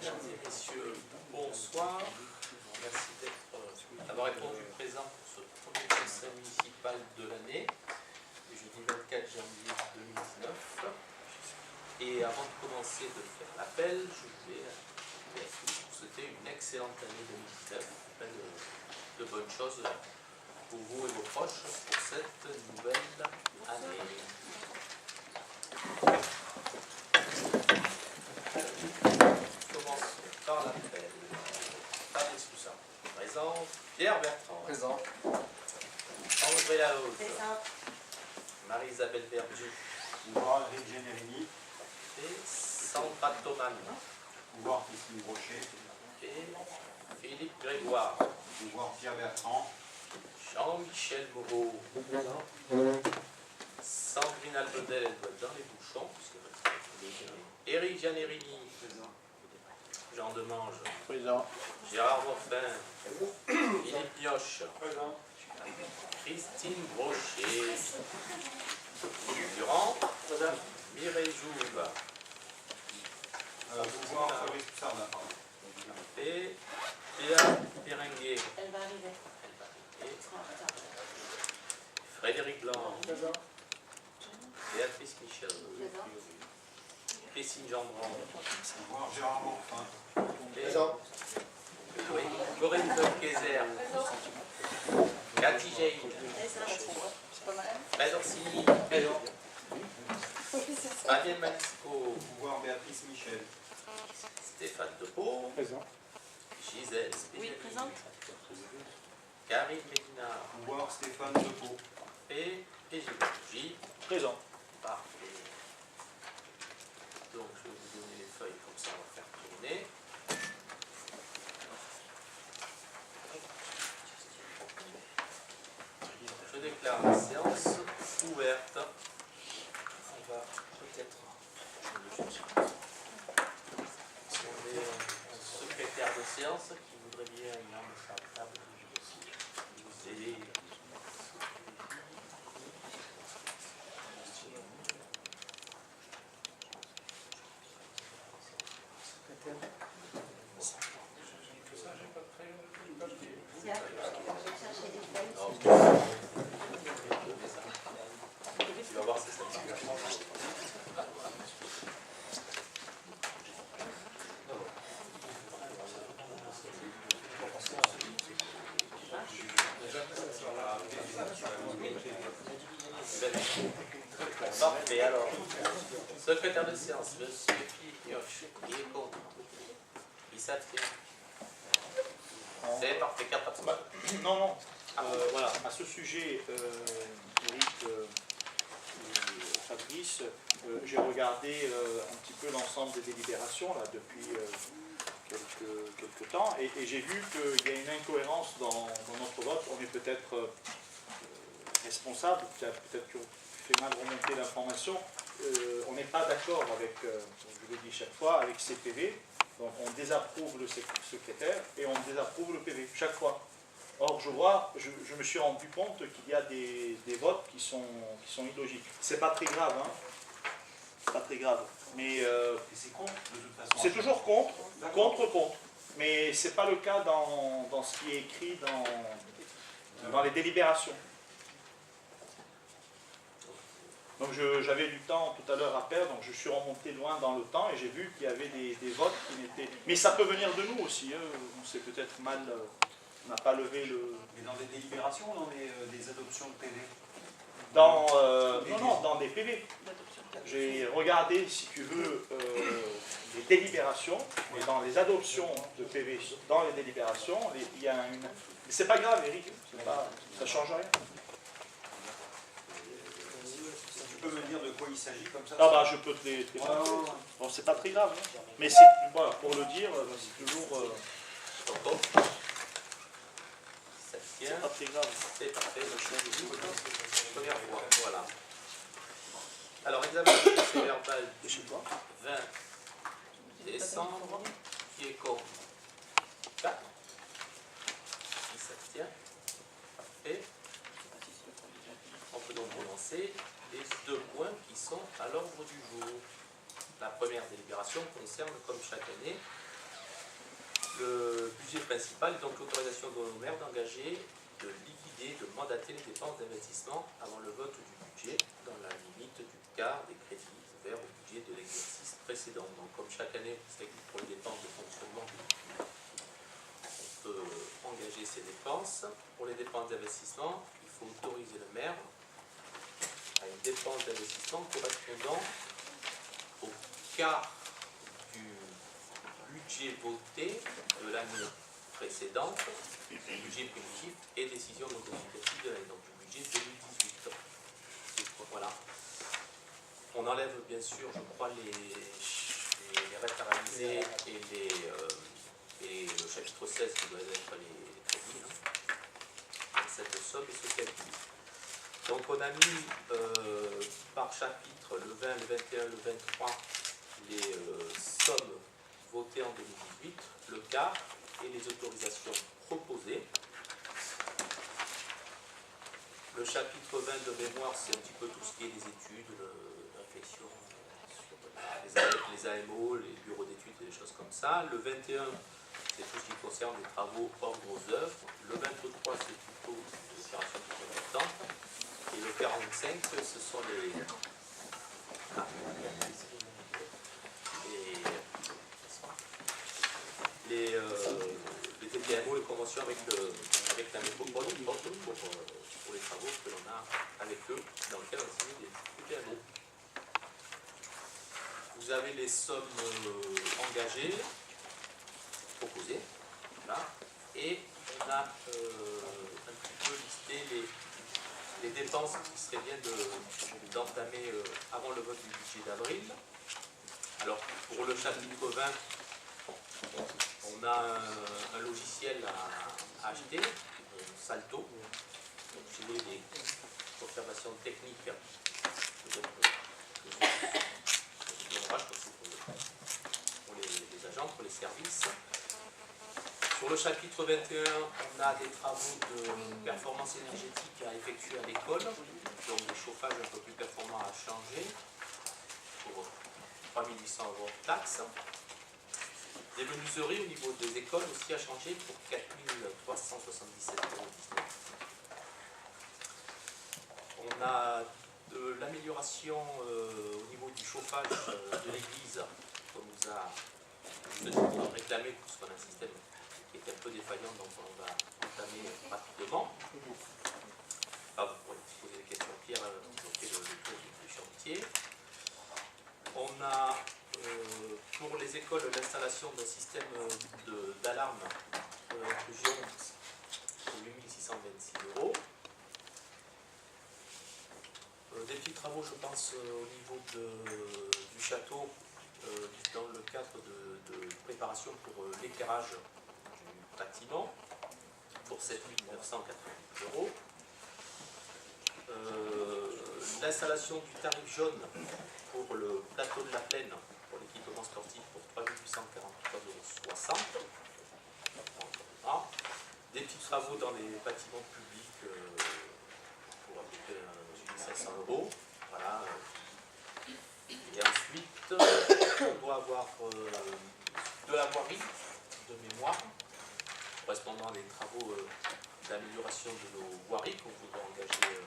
Mesdames et messieurs, bonsoir. Merci d'avoir répondu présent pour ce premier conseil municipal de l'année, du jeudi 24 janvier 2019. Et avant de commencer de faire l'appel, je voulais vous souhaiter une excellente année 2019, plein de bonnes choses pour vous et vos proches pour cette nouvelle année. Commençons par l'appel. Fabrice Poussin. Présent. Pierre Bertrand. Présent. André Lahaute. Présent. Marie-Isabelle Berger. Pouvoir Régénérini. Et Sandra Thoman. Pouvoir Christine Brochet. Et Philippe Grégoire. Pouvoir Pierre Bertrand. Jean-Michel Moreau. Sandrine Albedel, elle doit être dans les bouchons. Éric Gianerini. Jean Demange. Présent. Gérard Moffin. Philippe Mioche. Christine Brochet. Durand. Mireille Jouve. Pouvoir Fabrice Poussardin. Et Léa Péringuet. Elle va arriver. Et Frédéric Blanc. Béatrice Michel. Christine Gendron. Pouvoir Gérard Morfin. Oui. Corinne Kayser. Cathy Jaïd. Fred Orsini. Fabienne Manisco. Pouvoir Béatrice Michel. Stéphane Depot. Présent. Gisèle. Oui, présente. Karine Médina. Pouvoir Stéphane Depot. Et Gilles. Gilles. Présent. Parfait. Donc, je vais vous donner les feuilles, comme ça on va faire tourner. Je déclare la séance ouverte. On va peut-être... Si on est un secrétaire de séance qui voudrait bien une arme sur la table, vous aider. Tu vas voir, c'est ça. Parfait, alors. Secrétaire de séance, monsieur Philippe Mioche, qui est contre. Qui s'abstient. C'est parfait, carte absente. Non. Voilà, à ce sujet, Eric, Fabrice, j'ai regardé un petit peu l'ensemble des délibérations là, depuis quelques temps et j'ai vu qu'il y a une incohérence dans notre vote. On est peut-être responsable, peut-être que fait mal remonter l'information. On n'est pas d'accord avec, je le dis chaque fois, avec ces PV. Donc on désapprouve le secrétaire et on désapprouve le PV chaque fois. Or je me suis rendu compte qu'il y a des votes qui sont illogiques. C'est pas très grave, hein. C'est pas très grave. Mais c'est contre de toute façon. c'est toujours contre. Mais c'est pas le cas dans ce qui est écrit dans les délibérations. Donc j'avais du temps tout à l'heure à perdre, donc je suis remonté loin dans le temps et j'ai vu qu'il y avait des votes qui n'étaient... Mais ça peut venir de nous aussi, hein. On s'est peut-être mal... on n'a pas levé le... Mais dans des délibérations ou dans des adoptions de PV? Non, dans des PV. J'ai regardé, si tu veux, les délibérations, et dans les adoptions de PV, dans les délibérations, il y a une... Mais c'est pas grave, Eric, ça ne change rien. Tu peux me dire de quoi il s'agit comme ça? Ah bah je peux te les présenter. Bon, c'est pas très grave, hein. Mais c'est, voilà, pour le dire, c'est toujours... c'est pas très grave. C'est parfait, première fois, voilà. Alors, examen du procès verbal du 20 décembre, qui est contre 4, qui s'abstient, parfait. On peut donc commencer les deux points qui sont à l'ordre du jour. La première délibération concerne, comme chaque année, Le budget principal est donc l'autorisation de nos maires d'engager, de liquider, de mandater les dépenses d'investissement avant le vote du budget dans la limite du quart des crédits ouverts au budget de l'exercice précédent. Donc comme chaque année, c'est pour les dépenses de fonctionnement, on peut engager ces dépenses. Pour les dépenses d'investissement, il faut autoriser le maire à une dépense d'investissement correspondant au quart du budget voté de l'année précédente, budget primitif et décision non modificative de l'année, donc du budget 2018. Voilà. On enlève bien sûr, je crois, les restes à réaliser et le chapitre 16 qui doit être les crédits. Cette somme et ce calcul. Donc on a mis par chapitre le 20, le 21, le 23 les sommes votées en 2018, le quart et les autorisations proposées. Le chapitre 20 de mémoire, c'est un petit peu tout ce qui est les études, la réflexion sur les AMO, les bureaux d'études et des choses comme ça. Le 21, c'est tout ce qui concerne les travaux hors gros œuvres. Le 23, c'est plutôt les opérations plus importantes. Et le 45, ce sont les TPMO, les conventions avec la métropole pour les travaux que l'on a avec eux, dans le cadre des TPMO. Vous avez les sommes engagées, proposées, là, et on a un petit peu listé les dépenses qui serait bien d'entamer avant le vote du budget d'avril. Alors, pour le chapitre 20, on a un logiciel à acheter, Salto. Donc, si vous voulez des confirmations techniques, je crois que c'est pour les agents, pour les services. Sur le chapitre 21, on a des travaux de performance énergétique à effectuer à l'école, donc des chauffages un peu plus performants à changer, pour 3 800 € de taxes. Des menuiseries au niveau des écoles aussi à changer pour 4 377,19 €. On a de l'amélioration au niveau du chauffage de l'église, qu'on nous a réclamé, parce qu'on a un système qui est un peu défaillant, donc on va entamer rapidement. Ah, vous pourrez poser des questions, Pierre, on fait le tour du chantier. On a pour les écoles l'installation d'un système d'alarme d'intrusion pour 8 626 €. Des petits travaux, je pense, au niveau du château, dans le cadre de préparation pour l'éclairage du bâtiment, pour 7 990 €. L'installation du tarif jaune pour le plateau de la Plaine, pour l'équipement sportif, pour 3 843,60 €. Des petits travaux dans les bâtiments publics pour à peu près 500 €. Voilà. Et ensuite, on doit avoir de la voirie de mémoire, correspondant à des travaux d'amélioration de nos voiries qu'on voudrait engager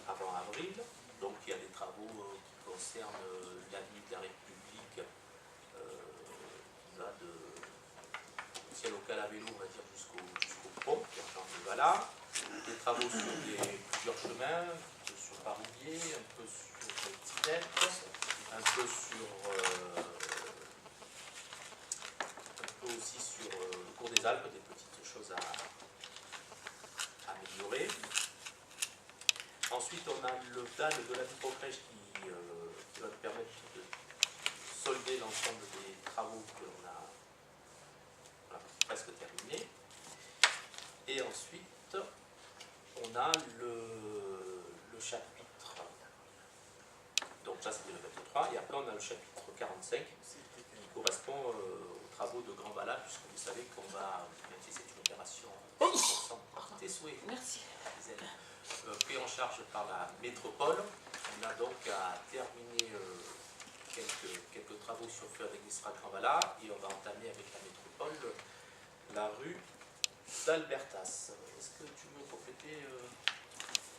avant avril. Donc il y a des travaux qui concernent l'avenue de la République, qui va de ciel local à vélo, on va dire, jusqu'au pont, qui est en genre de Vala. Des travaux sur plusieurs chemins, un peu sur Paroubier, un peu sur Tinette, un peu aussi sur le cours des Alpes, des petites choses à améliorer. Ensuite, on a le plan de la microcrèche qui va nous permettre de solder l'ensemble des travaux que l'on a presque terminés. Et ensuite, on a le chapitre, donc ça c'était le 23, et après on a le chapitre 45 qui correspond aux travaux de Grand Vala, puisque vous savez qu'on va, même si c'est une opération 100% des souhaits, Merci. pris en charge par la métropole, on a donc à terminer quelques travaux sur feu avec Nistra-Grand-Vala et on va entamer avec la métropole la rue d'Albertas. Est-ce que tu veux compléter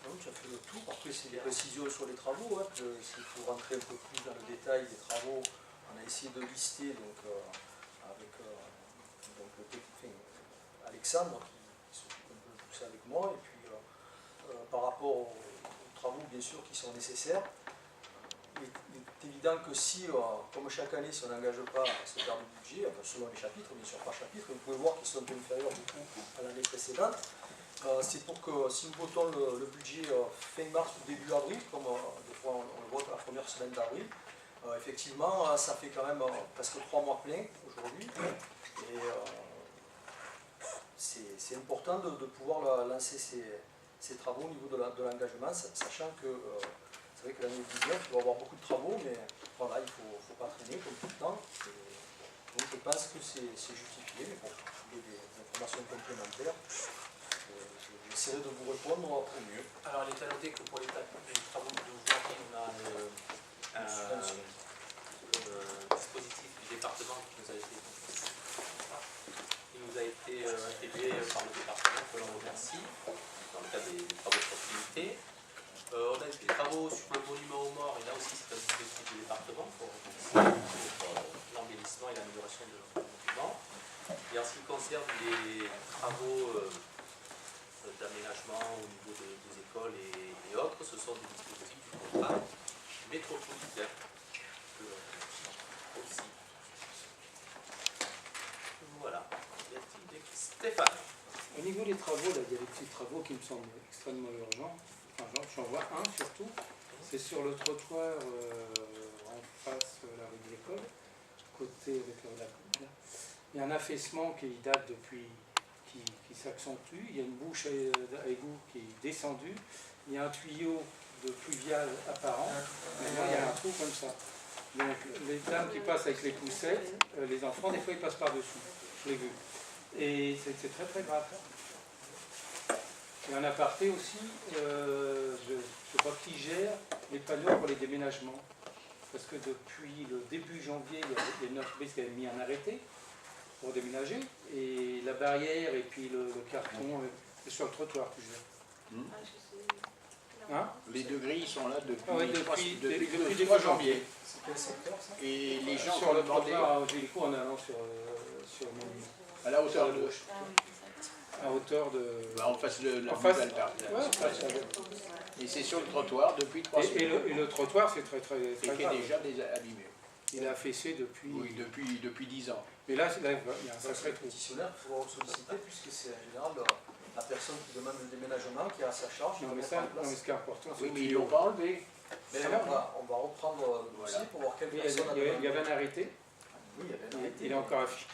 Non, tu as fait le tour. Après, c'est des précisions sur les travaux. Hein, s'il faut rentrer un peu plus dans le détail des travaux, on a essayé de lister donc, avec donc, Alexandre qui s'occupe un peu de tout ça avec moi. Et puis, par rapport aux travaux, bien sûr, qui sont nécessaires, il est évident que si, comme chaque année, si on n'engage pas ce terme de budget, selon les chapitres, bien sûr par chapitre, vous pouvez voir qu'ils sont inférieurs beaucoup à l'année précédente. C'est pour que si nous votons le budget fin mars ou début avril, comme des fois on le vote la première semaine d'avril, effectivement ça fait quand même presque 3 mois pleins aujourd'hui. Et c'est important de pouvoir lancer ces travaux au niveau de l'engagement, sachant que c'est vrai que l'année 19, il va y avoir beaucoup de travaux, mais voilà, il ne faut pas traîner comme tout le temps. Et donc je pense que c'est justifié, mais bon, il y a des informations complémentaires. J'essaierai de vous répondre au mieux. Alors, il est à noter que pour les travaux de voirie, on a un dispositif du département qui nous a été intégré par le département, que l'on remercie, dans le cadre des travaux de proximité. On a des travaux sur le monument aux morts, et là aussi c'est un dispositif du département pour l'embellissement et l'amélioration de notre monument. Et en ce qui concerne les travaux d'aménagement au niveau des écoles et autres, ce sont des dispositifs du contrat métropolitain aussi. Voilà. Y a-t-il des Stéphane? Au niveau des travaux, là, il y a des petits travaux qui me semblent extrêmement urgents. Enfin, j'en vois un surtout. C'est sur le trottoir en face de la rue de l'école, côté avec la cour. Il y a un affaissement qui date depuis, qui s'accentue. Il y a une bouche à égout qui est descendue. Il y a un tuyau de pluvial apparent. Maintenant, il y a un trou comme ça. Donc, les dames qui passent avec les poussettes, les enfants, des fois, ils passent par-dessus. Je l'ai vu. Et c'est très très grave. Et en aparté aussi, je crois qui gère les panneaux pour les déménagements. Parce que depuis le début janvier, il y a une entreprise qui avait mis un arrêté pour déménager. Et la barrière et puis le carton est sur le trottoir que je gère. Hein? Les deux grilles sont là depuis, depuis le début 3 janvier. janvier. C'est quel secteur ça? Et les gens Sur ont le demandé trottoir à Gélico en allant sur le monument. à la hauteur de gauche, À hauteur de. en face de la En face. nouvelle table. Ouais, en face, ouais. Et c'est sur le trottoir depuis 3 Et semaines. le trottoir, c'est très très, Et très qui est grave. déjà abîmé. Il est affaissé depuis. Oui, depuis 10 ans. Mais là, il y a un Ça, c'est sacré le trou. pétitionnaire qu'il faut solliciter, puisque c'est en général la personne qui demande le déménagement qui a à sa charge. Non, mais mettre ça, en place. non, mais ce qui est important, c'est Oui, le mais ils ne tuyau. l'ont pas enlevé. Mais Ah on va reprendre le dossier Voilà. pour voir quelle Il y personne a avait demandé. un arrêté, Oui, il y avait un arrêté. il est encore affiché.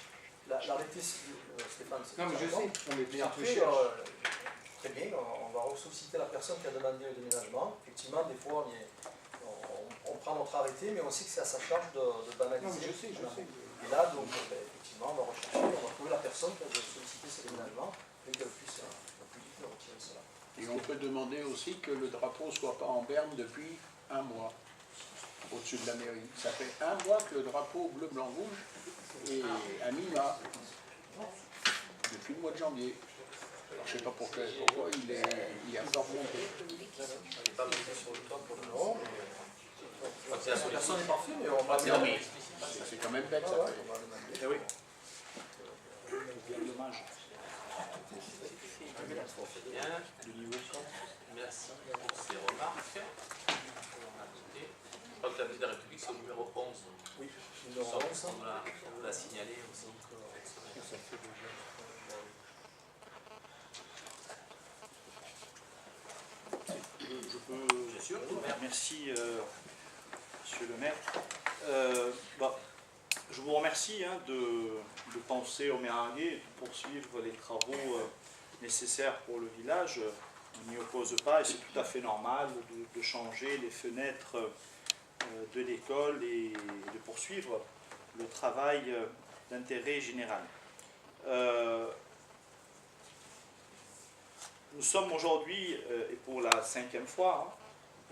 L'arrêté, Stéphane, c'est Non, mais je important. sais, on est Mais petits après, touchés. très bien, on va ressolliciter la personne qui a demandé le déménagement. Effectivement, des fois, on prend notre arrêté, mais on sait que c'est à sa charge de banaliser. Non, mais je sais. Et là, donc, effectivement, on va rechercher, on va trouver la personne qui a sollicité ce déménagement, et qu'elle puisse plus vite retirer cela. Et on peut demander aussi que le drapeau ne soit pas en berne depuis 1 mois au-dessus de la mairie. Ça fait 1 mois que le drapeau bleu, blanc, rouge est à mi-mât depuis le mois de janvier. Alors, je ne sais pas pourquoi il est encore monté. Il n'est pas monté sur le toit pour le Non, moment. mais personne n'est parfait, mais on va C'est demander. C'est quand même bête, ça. Ouais, on va demander. Eh oui. Bien dommage. C'est bien. Merci pour ces remarques. On a noté. Je crois que l'avenue de la République, c'est au numéro 11. Oui, On numéro 11. vous l'a signalé aussi. Je peux. Bien sûr. Merci, Monsieur le maire. Je vous remercie de penser au Méringuet et de poursuivre les travaux nécessaires pour le village. On n'y oppose pas et c'est tout à fait normal de changer les fenêtres de l'école et de poursuivre le travail d'intérêt général. Nous sommes aujourd'hui, et pour la 5e fois,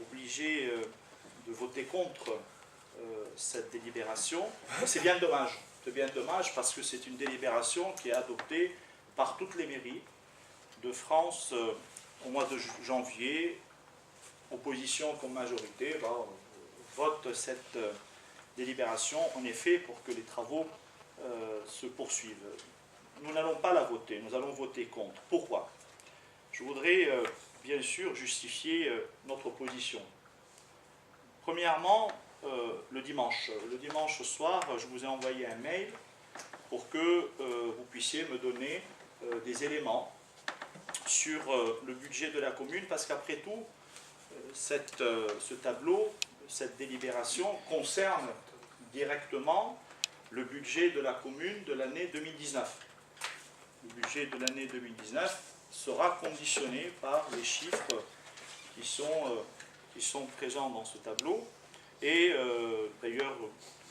obligés de voter contre cette délibération. C'est bien dommage. C'est bien dommage parce que c'est une délibération qui est adoptée par toutes les mairies de France au mois de janvier. Opposition comme majorité vote cette délibération, en effet, pour que les travaux se poursuivent. Nous n'allons pas la voter, nous allons voter contre. Pourquoi? Je voudrais bien sûr justifier notre position. Premièrement, le dimanche soir, je vous ai envoyé un mail pour que vous puissiez me donner des éléments sur le budget de la commune, parce qu'après tout, ce tableau, cette délibération concerne directement le budget de la commune de l'année 2019. Le budget de l'année 2019 sera conditionné par les chiffres qui sont présents dans ce tableau. Et d'ailleurs,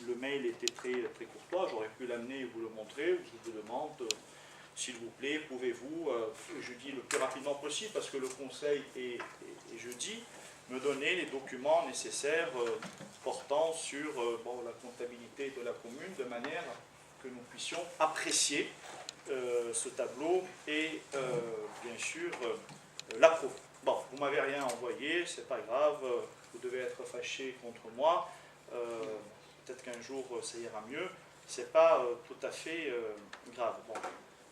le mail était très, très courtois, j'aurais pu l'amener et vous le montrer. Je vous demande, s'il vous plaît, pouvez-vous, je dis le plus rapidement possible, parce que le conseil est jeudi, me donner les documents nécessaires portant sur la comptabilité de la commune, de manière que nous puissions apprécier ce tableau et bien sûr l'approuver. Bon, vous m'avez rien envoyé, c'est pas grave, vous devez être fâché contre moi, peut-être qu'un jour ça ira mieux, c'est pas tout à fait grave. Bon.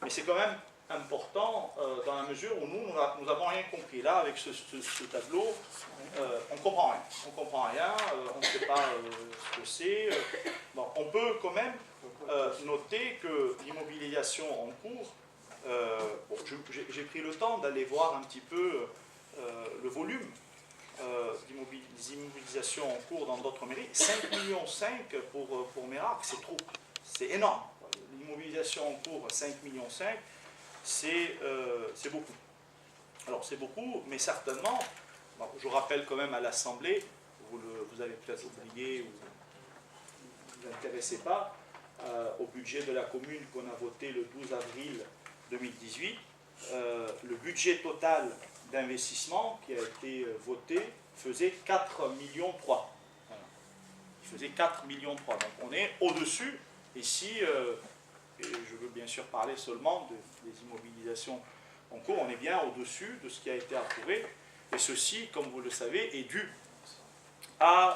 Mais c'est quand même important dans la mesure où nous n'avons rien compris. Là, avec ce tableau, on ne comprend rien. On ne comprend rien, on ne sait pas ce que c'est. Bon, on peut quand même noter que l'immobilisation en cours, j'ai pris le temps d'aller voir un petit peu le volume des immobilisations en cours dans d'autres mairies. 5,5 millions pour Mérac, c'est trop. C'est énorme. L'immobilisation en cours, 5,5 millions, c'est beaucoup. Alors c'est beaucoup, mais certainement, je rappelle quand même à l'Assemblée, vous avez peut-être oublié ou vous ne vous intéressez pas, au budget de la commune qu'on a voté le 12 avril 2018, le budget total d'investissement qui a été voté faisait 4,3 millions. Voilà. Il faisait 4,3 millions. Donc on est au-dessus, ici, et je veux bien sûr parler seulement des immobilisations en cours, on est bien au-dessus de ce qui a été approuvé, et ceci, comme vous le savez, est dû à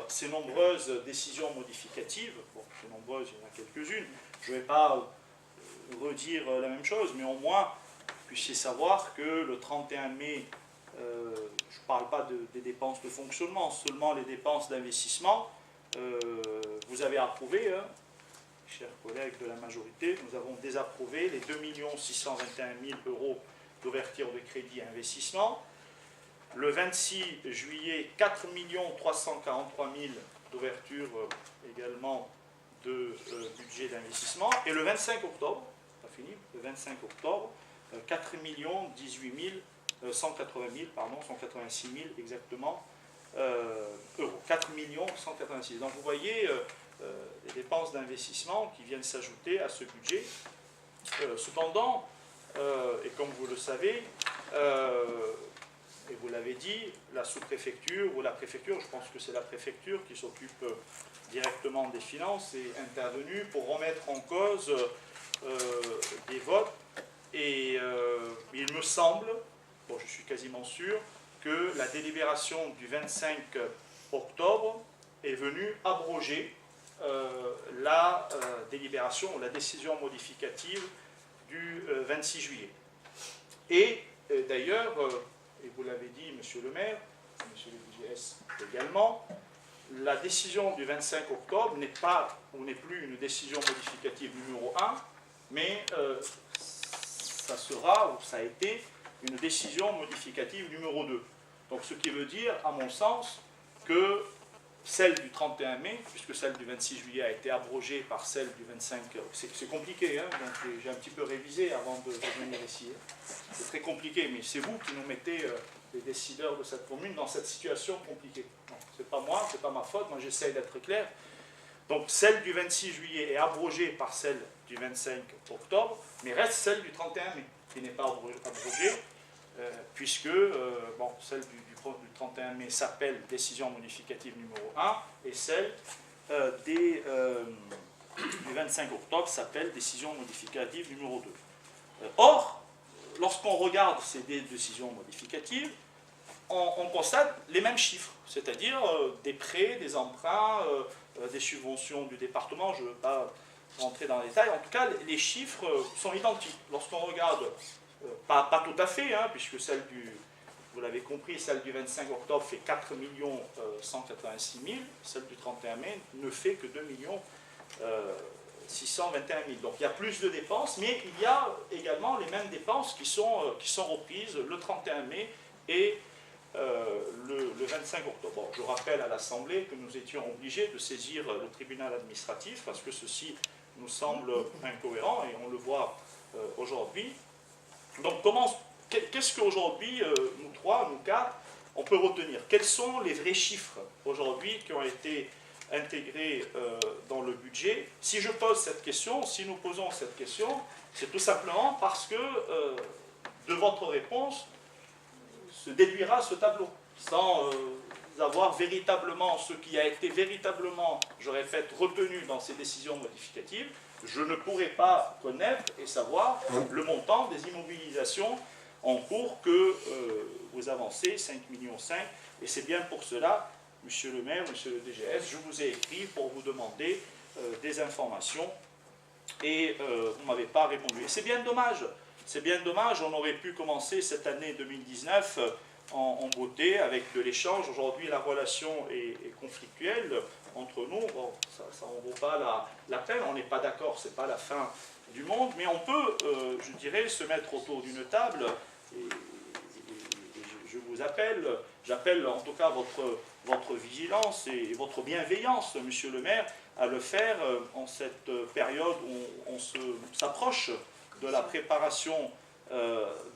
ces nombreuses décisions modificatives. Bon, ces nombreuses, il y en a quelques-unes, je ne vais pas redire la même chose, mais au moins, vous puissiez savoir que le 31 mai, je ne parle pas des dépenses de fonctionnement, seulement les dépenses d'investissement, vous avez approuvé, chers collègues de la majorité, nous avons désapprouvé les 2 621 000 € d'ouverture de crédit à investissement. Le 26 juillet, 4 343 000 d'ouverture également de budget d'investissement. Et le 25 octobre, pas fini, le 25 octobre, 4 18 180 000, pardon, 186 000 exactement, euros. 4 186 000. Donc vous voyez les dépenses d'investissement qui viennent s'ajouter à ce budget. Cependant, et comme vous le savez, et vous l'avez dit, la sous-préfecture ou la préfecture, je pense que c'est la préfecture qui s'occupe directement des finances, est intervenue pour remettre en cause des votes. Et il me semble, bon, je suis quasiment sûr, que la délibération du 25 octobre est venue abroger la délibération ou la décision modificative du 26 juillet. Et d'ailleurs, et vous l'avez dit, monsieur le maire, monsieur le DGS également, la décision du 25 octobre n'est pas, ou n'est plus une décision modificative numéro 1, mais ça sera, ou ça a été, une décision modificative numéro 2. Donc ce qui veut dire, à mon sens, que celle du 31 mai, puisque celle du 26 juillet a été abrogée par celle du 25... C'est compliqué, hein, donc j'ai un petit peu révisé avant de venir ici. C'est très compliqué, mais c'est vous qui nous mettez, les décideurs de cette commune, dans cette situation compliquée. C'est pas moi, c'est pas ma faute, moi j'essaye d'être clair. Donc celle du 26 juillet est abrogée par celle du 25 octobre, mais reste celle du 31 mai, qui n'est pas abrogée, puisque celle du 31 mai s'appelle décision modificative numéro 1 et celle du 25 octobre s'appelle décision modificative numéro 2. Or, lorsqu'on regarde ces décisions modificatives, on constate les mêmes chiffres, c'est-à-dire des prêts, des emprunts, des subventions du département. Je ne veux pas rentrer dans les détails. En tout cas, les chiffres sont identiques. Lorsqu'on regarde, pas tout à fait, puisque celle vous l'avez compris, celle du 25 octobre fait 4 186 000, celle du 31 mai ne fait que 2 621 000. Donc il y a plus de dépenses, mais il y a également les mêmes dépenses qui sont reprises le 31 mai et le 25 octobre. Bon, je rappelle à l'Assemblée que nous étions obligés de saisir le tribunal administratif parce que ceci nous semble incohérent et on le voit aujourd'hui. Donc qu'est-ce qu'aujourd'hui, nous trois, nous quatre, on peut retenir? Quels sont les vrais chiffres aujourd'hui qui ont été intégrés dans le budget? Si je pose cette question, si nous posons cette question, c'est tout simplement parce que de votre réponse se déduira ce tableau, sans avoir véritablement ce qui a été véritablement, je répète, retenu dans ces décisions modificatives. Je ne pourrai pas connaître et savoir le montant des immobilisations en cours que vous avancez, 5,5 millions. Et c'est bien pour cela, Monsieur le maire, Monsieur le DGS, je vous ai écrit pour vous demander des informations et vous ne m'avez pas répondu. Et c'est bien dommage. C'est bien dommage, on aurait pu commencer cette année 2019 en beauté avec de l'échange. Aujourd'hui, la relation est conflictuelle entre nous. Bon, ça en vaut pas la peine, on n'est pas d'accord, ce n'est pas la fin du monde, mais on peut, je dirais, se mettre autour d'une table et je vous j'appelle en tout cas votre vigilance et votre bienveillance, Monsieur le maire, à le faire en cette période où on s'approche de la préparation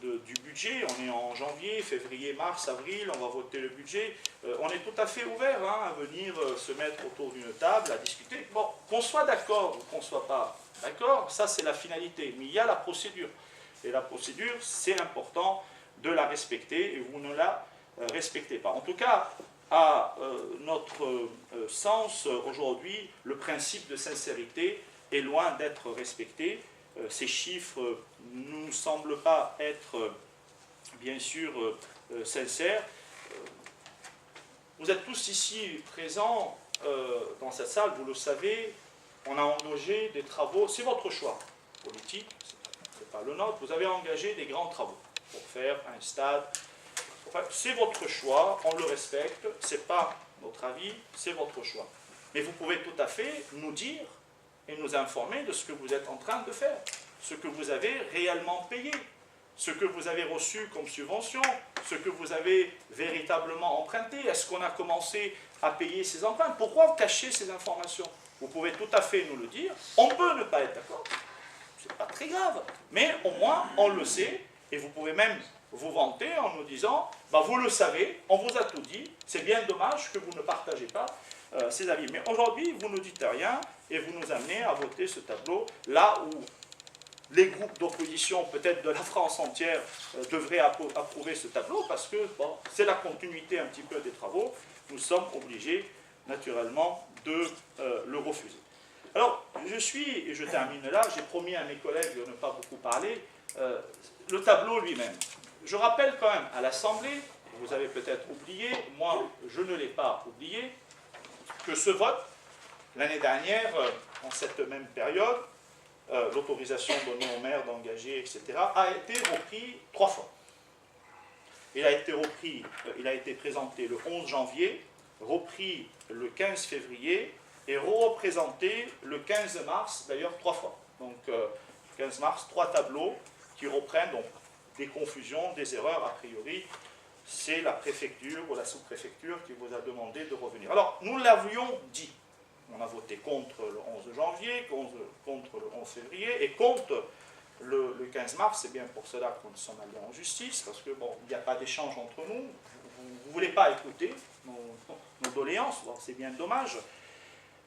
du budget. On est en janvier, février, mars, avril, on va voter le budget. On est tout à fait ouvert à venir se mettre autour d'une table, à discuter. Bon, qu'on soit d'accord ou qu'on ne soit pas d'accord, ça c'est la finalité. Mais il y a la procédure. Et la procédure, c'est important de la respecter et vous ne la respectez pas. En tout cas, à notre sens, aujourd'hui, le principe de sincérité est loin d'être respecté. Ces chiffres ne nous semblent pas être, bien sûr, sincères. Vous êtes tous ici présents dans cette salle, vous le savez, on a engagé des travaux, c'est votre choix politique, ce n'est pas le nôtre, vous avez engagé des grands travaux pour faire un stade. Enfin, c'est votre choix, on le respecte, ce n'est pas notre avis, c'est votre choix. Mais vous pouvez tout à fait nous dire et nous informer de ce que vous êtes en train de faire, ce que vous avez réellement payé, ce que vous avez reçu comme subvention, ce que vous avez véritablement emprunté. Est-ce qu'on a commencé à payer ces emprunts? Pourquoi cacher ces informations? Vous pouvez tout à fait nous le dire. On peut ne pas être d'accord, c'est pas très grave, mais au moins on le sait et vous pouvez même vous vanter en nous disant vous le savez, on vous a tout dit, c'est bien dommage que vous ne partagez pas ces avis. Mais aujourd'hui, vous ne dites rien et vous nous amenez à voter ce tableau là où les groupes d'opposition, peut-être de la France entière, devraient approuver ce tableau parce que c'est la continuité un petit peu des travaux. Nous sommes obligés, naturellement, de le refuser. Alors, et je termine là, j'ai promis à mes collègues de ne pas beaucoup parler, le tableau lui-même. Je rappelle quand même à l'Assemblée, vous avez peut-être oublié, moi je ne l'ai pas oublié, que ce vote, l'année dernière, en cette même période, l'autorisation donnée au maire d'engager, etc., a été repris 3 fois. Il a été présenté le 11 janvier, repris le 15 février et représenté le 15 mars, d'ailleurs 3 fois. Donc 15 mars, 3 tableaux qui reprennent donc des confusions, des erreurs a priori. C'est la préfecture ou la sous-préfecture qui vous a demandé de revenir. Alors, nous l'avions dit. On a voté contre le 11 janvier, contre le 11 février et contre le 15 mars. C'est bien pour cela que nous sommes allés en justice, parce que bon, il n'y a pas d'échange entre nous. Vous ne voulez pas écouter nos doléances, c'est bien dommage.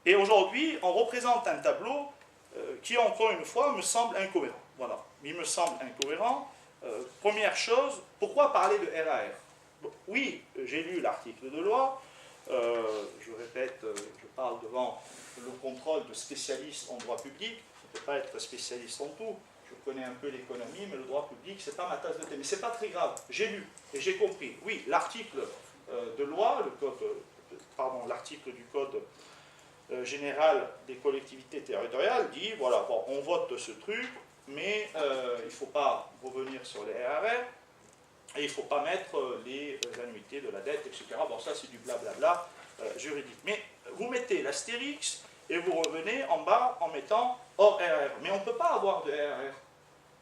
Et aujourd'hui, on représente un tableau qui, encore une fois, me semble incohérent. Voilà, il me semble incohérent. Première chose, pourquoi parler de RAR? Bon, oui, j'ai lu l'article de loi, je répète, je parle devant le contrôle de spécialistes en droit public, je ne peux pas être spécialiste en tout, je connais un peu l'économie, mais le droit public, ce n'est pas ma tasse de thé. Mais ce n'est pas très grave, j'ai lu et j'ai compris. Oui, l'article de loi, l'article du Code général des collectivités territoriales dit, voilà, bon, on vote ce truc, mais il ne faut pas revenir sur les RRR, et il ne faut pas mettre les annuités de la dette, etc. Bon, ça c'est du blablabla juridique. Mais vous mettez l'astérix et vous revenez en bas en mettant hors RR. Mais on ne peut pas avoir de RR.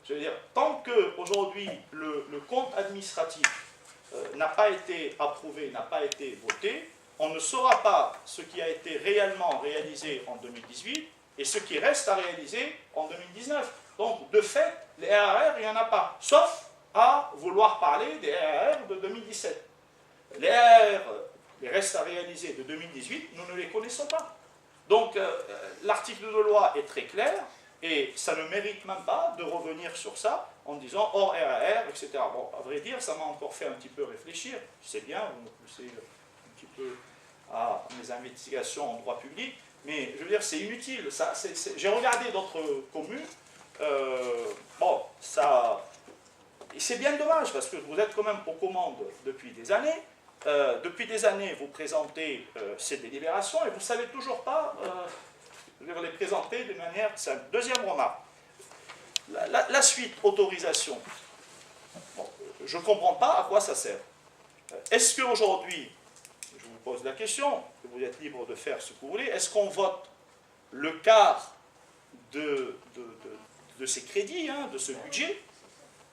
Je veux dire, tant qu'aujourd'hui le compte administratif n'a pas été approuvé, n'a pas été voté, on ne saura pas ce qui a été réellement réalisé en 2018 et ce qui reste à réaliser en 2019. Donc, de fait, les RR, il n'y en a pas. Sauf à vouloir parler des RR de 2017. Les RR, les restes à réaliser de 2018, nous ne les connaissons pas. Donc, l'article de loi est très clair, et ça ne mérite même pas de revenir sur ça en disant hors RR, etc. Bon, à vrai dire, ça m'a encore fait un petit peu réfléchir. C'est bien, vous me poussez un petit peu à mes investigations en droit public, mais je veux dire, c'est inutile. J'ai regardé d'autres communes, bon, ça... Et c'est bien dommage, parce que vous êtes quand même aux commandes depuis des années. Depuis des années, vous présentez ces délibérations et vous ne savez toujours pas les présenter de manière simple. Deuxième remarque, la suite autorisation. Bon, je ne comprends pas à quoi ça sert. Est-ce qu'aujourd'hui, je vous pose la question, vous êtes libre de faire ce que vous voulez, est-ce qu'on vote le quart de ces crédits, hein, de ce budget,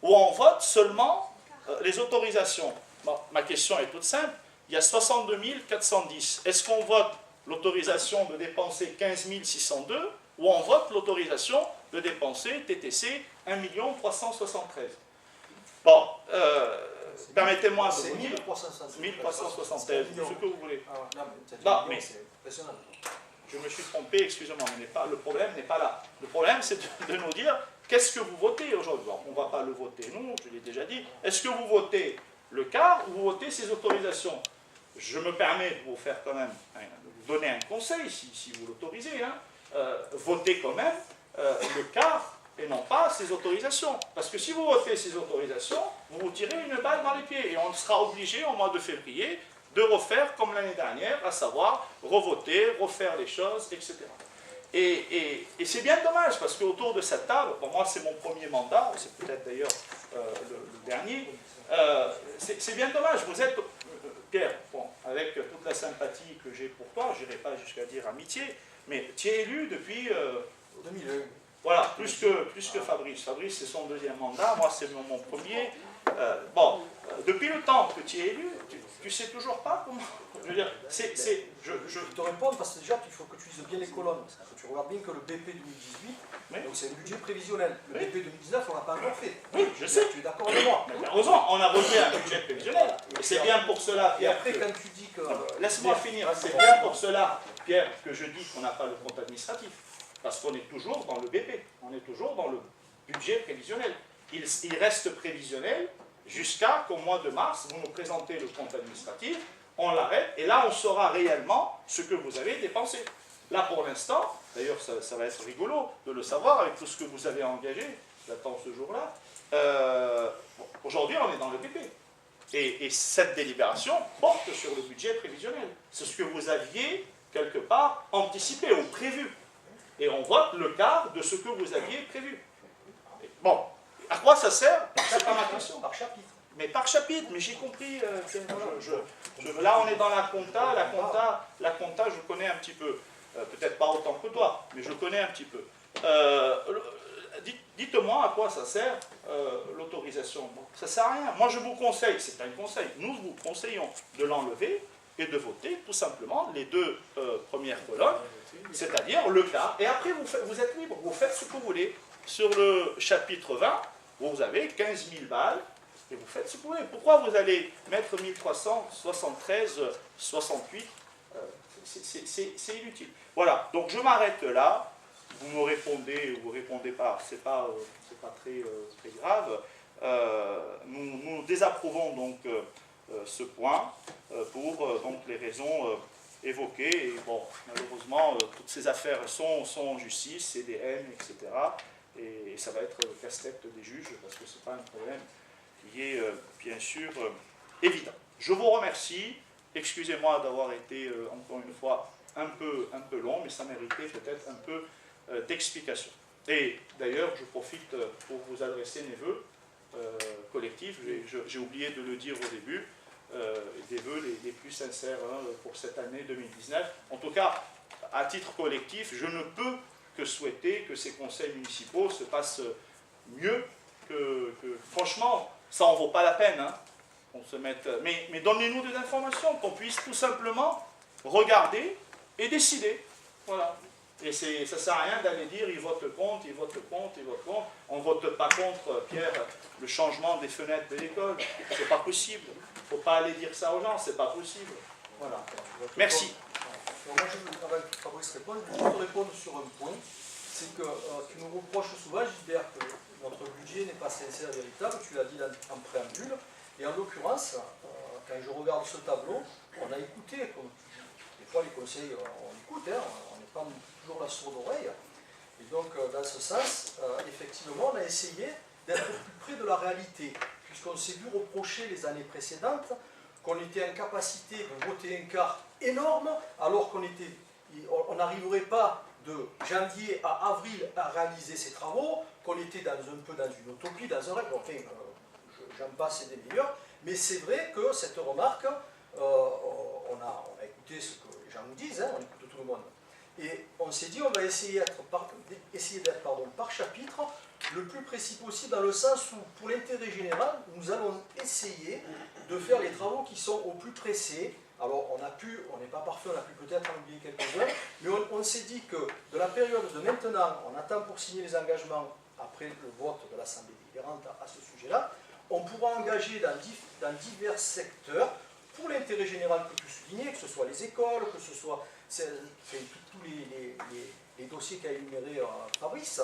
ou on vote seulement les autorisations? Bon, ma question est toute simple. Il y a 62 410. Est-ce qu'on vote l'autorisation de dépenser 15 602 ou on vote l'autorisation de dépenser TTC 1 373 000? Bon, permettez-moi de vous dire 1373, ce que vous voulez. Non, mais je me suis trompé, excusez-moi, mais le problème n'est pas là. Le problème, c'est de nous dire qu'est-ce que vous votez aujourd'hui. On ne va pas le voter, nous, je l'ai déjà dit. Est-ce que vous votez le quart ou vous votez ces autorisations? Je me permets de vous faire quand même, de vous donner un conseil, si vous l'autorisez, hein. Votez quand même le quart et non pas ces autorisations. Parce que si vous votez ces autorisations, vous vous tirez une balle dans les pieds et on sera obligé au mois de février de refaire comme l'année dernière, à savoir revoter, refaire les choses, etc. Et c'est bien dommage parce qu'autour de cette table, bon, moi c'est mon premier mandat, c'est peut-être d'ailleurs le dernier, c'est bien dommage. Vous êtes, Pierre, bon, avec toute la sympathie que j'ai pour toi, je n'irai pas jusqu'à dire amitié, mais tu es élu depuis 2001. Voilà, plus que Fabrice. Fabrice, c'est son deuxième mandat, moi, c'est mon premier. Bon, depuis le temps que tu es élu, tu sais toujours pas comment... Je veux dire, Je te réponds parce que déjà, il faut que tu lises bien les colonnes. Parce que tu regardes bien que le BP 2018, oui. donc c'est un budget prévisionnel. Le BP 2019, on ne l'a pas encore fait. Oui, je sais. Tu es d'accord avec moi? Mais heureusement, on a voté un budget prévisionnel. Et c'est bien pour cela, Pierre. Et après, quand tu dis que... Laisse-moi finir. C'est bien pour cela, Pierre, que je dis qu'on n'a pas le compte administratif. Parce qu'on est toujours dans le BP. On est toujours dans le budget prévisionnel. Il reste prévisionnel jusqu'à qu'au mois de mars, vous nous présentez le compte administratif, on l'arrête, et là, on saura réellement ce que vous avez dépensé. Là, pour l'instant, d'ailleurs, ça va être rigolo de le savoir avec tout ce que vous avez engagé, j'attends ce jour-là. Bon, aujourd'hui, on est dans le BP. Et cette délibération porte sur le budget prévisionnel. C'est ce que vous aviez, quelque part, anticipé ou prévu. Et on vote le quart de ce que vous aviez prévu. Bon, à quoi ça sert? C'est pas ma question. Par chapitre. Mais par chapitre, mais j'ai compris. Là, on est dans la compta. La compta, je connais un petit peu. Peut-être pas autant que toi, mais je connais un petit peu. Dites-moi à quoi ça sert l'autorisation. Bon, ça ne sert à rien. Moi, je vous conseille, c'est un conseil, nous vous conseillons de l'enlever et de voter tout simplement les deux premières colonnes, c'est-à-dire le quart. Et après, vous êtes libre, vous faites ce que vous voulez. Sur le chapitre 20, vous avez 15 000 balles et vous faites ce que vous voulez. Pourquoi vous allez mettre 1373, 68 c'est inutile. Voilà, donc je m'arrête là. Vous me répondez ou vous ne répondez pas, c'est pas très grave. nous désapprouvons donc ce point pour donc les raisons évoquées. Et bon, malheureusement, toutes ces affaires sont en justice, CDM, etc. Et ça va être le casse-tête des juges parce que ce n'est pas un problème qui est bien sûr évident. Je vous remercie. Excusez-moi d'avoir été encore une fois un peu long, mais ça méritait peut-être un peu d'explication. Et d'ailleurs, je profite pour vous adresser mes vœux collectifs. J'ai oublié de le dire au début, des vœux les plus sincères pour cette année 2019. En tout cas, à titre collectif, je ne peux que souhaiter que ces conseils municipaux se passent mieux que franchement, ça n'en vaut pas la peine. Hein. On se mette, mais donnez-nous des informations, qu'on puisse tout simplement regarder et décider. Voilà. Et ça ne sert à rien d'aller dire il vote contre, il vote contre, il vote contre. On ne vote pas contre, Pierre, le changement des fenêtres de l'école. C'est pas possible. Il ne faut pas aller dire ça aux gens, c'est pas possible. Voilà. Merci. Moi, avant que Fabrice réponde, je vais juste répondre sur un point. C'est que tu nous reproches souvent, Gilbert, que notre budget n'est pas sincère et véritable. Tu l'as dit en préambule. Et en l'occurrence, quand je regarde ce tableau, on a écouté, des fois les conseils, on écoute, hein, on n'est pas toujours la sourde oreille. Et donc, dans ce sens, effectivement, on a essayé d'être plus près de la réalité, puisqu'on s'est vu reprocher les années précédentes qu'on était en capacité de voter un quart énorme, alors qu'on n'arriverait pas de janvier à avril à réaliser ces travaux, qu'on était un peu dans une utopie, dans un rêve. Enfin, j'en passe et des meilleurs, mais c'est vrai que cette remarque, on a écouté ce que les gens nous disent, hein, on écoute tout le monde. Et on s'est dit, on va essayer d'être par chapitre le plus précis possible, dans le sens où, pour l'intérêt général, nous allons essayer de faire les travaux qui sont au plus pressés. Alors, on n'est pas parfait, on a pu peut-être en oublier quelques-uns, mais on s'est dit que de la période de maintenant, on attend pour signer les engagements après le vote de l'Assemblée délibérante à ce sujet-là, on pourra engager dans divers secteurs, pour l'intérêt général que tu soulignais, que ce soit les écoles, que ce soit tous les dossiers qu'a énuméré Fabrice.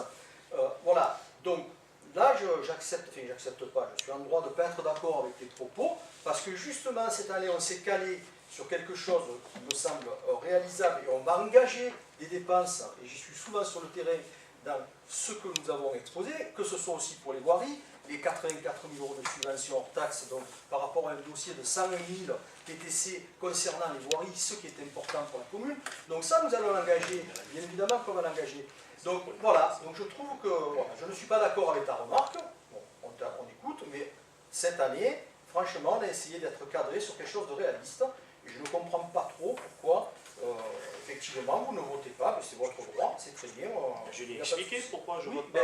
Voilà, donc là, j'accepte pas, je suis en droit de ne pas être d'accord avec tes propos, parce que justement, cette année, on s'est calé sur quelque chose qui me semble réalisable, et on va engager des dépenses, et j'y suis souvent sur le terrain, dans ce que nous avons exposé, que ce soit aussi pour les voiries, les 84 000 € de subvention hors taxe, donc par rapport à un dossier de 101 000 TTC concernant les voiries, ce qui est important pour la commune. Donc ça, nous allons l'engager, bien évidemment qu'on va l'engager. Donc voilà, donc je trouve que voilà, je ne suis pas d'accord avec ta remarque, bon, on écoute, mais cette année, franchement, on a essayé d'être cadré sur quelque chose de réaliste, et je ne comprends pas trop pourquoi, effectivement, vous ne votez pas, mais c'est votre droit, c'est très bien. Je l'ai expliqué pourquoi je vote pas.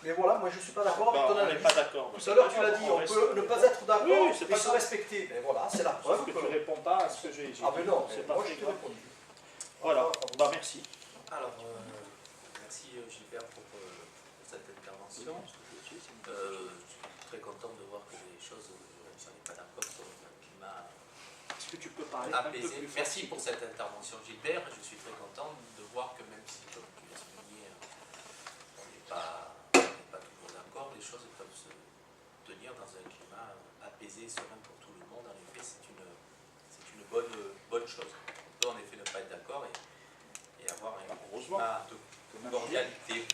Mais voilà, moi je ne suis pas d'accord avec ton analyse. On n'est pas d'accord. Tout à l'heure, tu l'as dit, on peut ne pas être d'accord oui, et se respecter. Mais voilà, c'est la preuve que tu ne réponds pas à ce que j'ai dit. Ah mais non, c'est moi pas je t'ai répondu. Voilà, merci. Alors, merci Gilbert pour cette intervention. Je suis très content de voir que les choses, je n'en ai pas d'accord sur le climat. Est-ce que tu peux parler apaisé. un peu plus fort? Merci pour cette intervention Gilbert. Je suis très content de voir que même si, comme tu l'as souligné, on n'est pas toujours d'accord, les choses peuvent se tenir dans un climat apaisé et serein pour tout le monde. En effet, c'est une bonne chose. On peut en effet ne pas être d'accord et avoir un climat de cordialité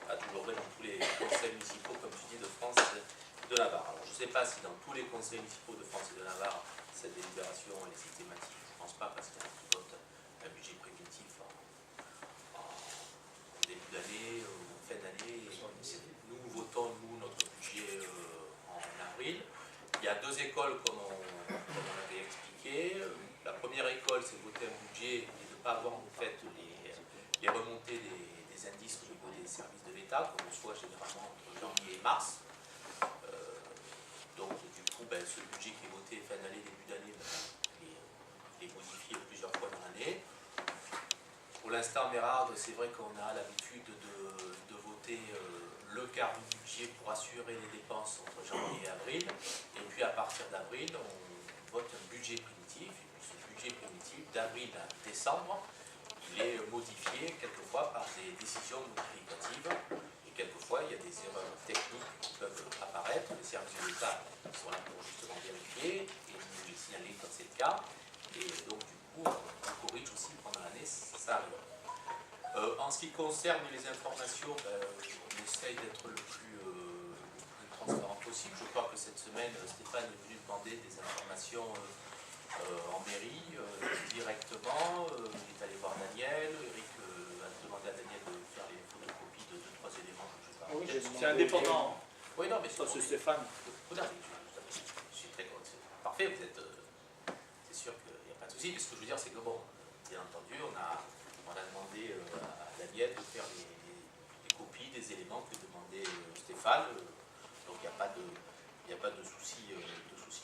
à toujours vrai dans tous les conseils municipaux, comme tu dis, de France et de Navarre. Alors je ne sais pas si dans tous les conseils municipaux de France et de Navarre, cette délibération est systématique. Je ne pense pas, parce qu'il y a qui votent un budget préventif en début d'année ou en fin d'année. Nous votons, notre budget en avril. Il y a deux écoles, comme on avait expliqué. La première école, c'est de voter un budget et de ne pas avoir en fait les remontées des indices au niveau des services de l'État, qu'on reçoit généralement entre janvier et mars. Donc du coup, ce budget qui est voté fin d'année, début d'année, il est modifié plusieurs fois dans l'année. Pour l'instant, Mérard, c'est vrai qu'on a l'habitude de voter le quart du budget pour assurer les dépenses entre janvier et avril. Et puis à partir d'avril, on vote un budget primitif. Et puis ce budget primitif, d'avril à décembre, il est modifié quelquefois par des décisions modificatives et quelquefois parfois il y a des erreurs techniques qui peuvent apparaître. Les services de l'État sont là pour justement vérifier et nous les signaler quand c'est le cas. Et donc du coup, on corrige aussi pendant l'année, ça arrive. En ce qui concerne les informations, on essaye d'être le plus transparent possible. Je crois que cette semaine, Stéphane est venu demander des informations en mairie directement. Il est allé voir Daniel. Eric a demandé à Daniel de faire les photocopies de 2-3 éléments. Je sais pas. Oui, C'est indépendant. Oui, non, mais Ça, c'est Stéphane. je suis très content. Parfait, vous êtes. C'est sûr qu'il n'y a pas de souci. Mais ce que je veux dire, c'est que bon, bien entendu, on a demandé à Daniel de faire les copies des éléments que demandait Stéphane. Donc il n'y a pas de souci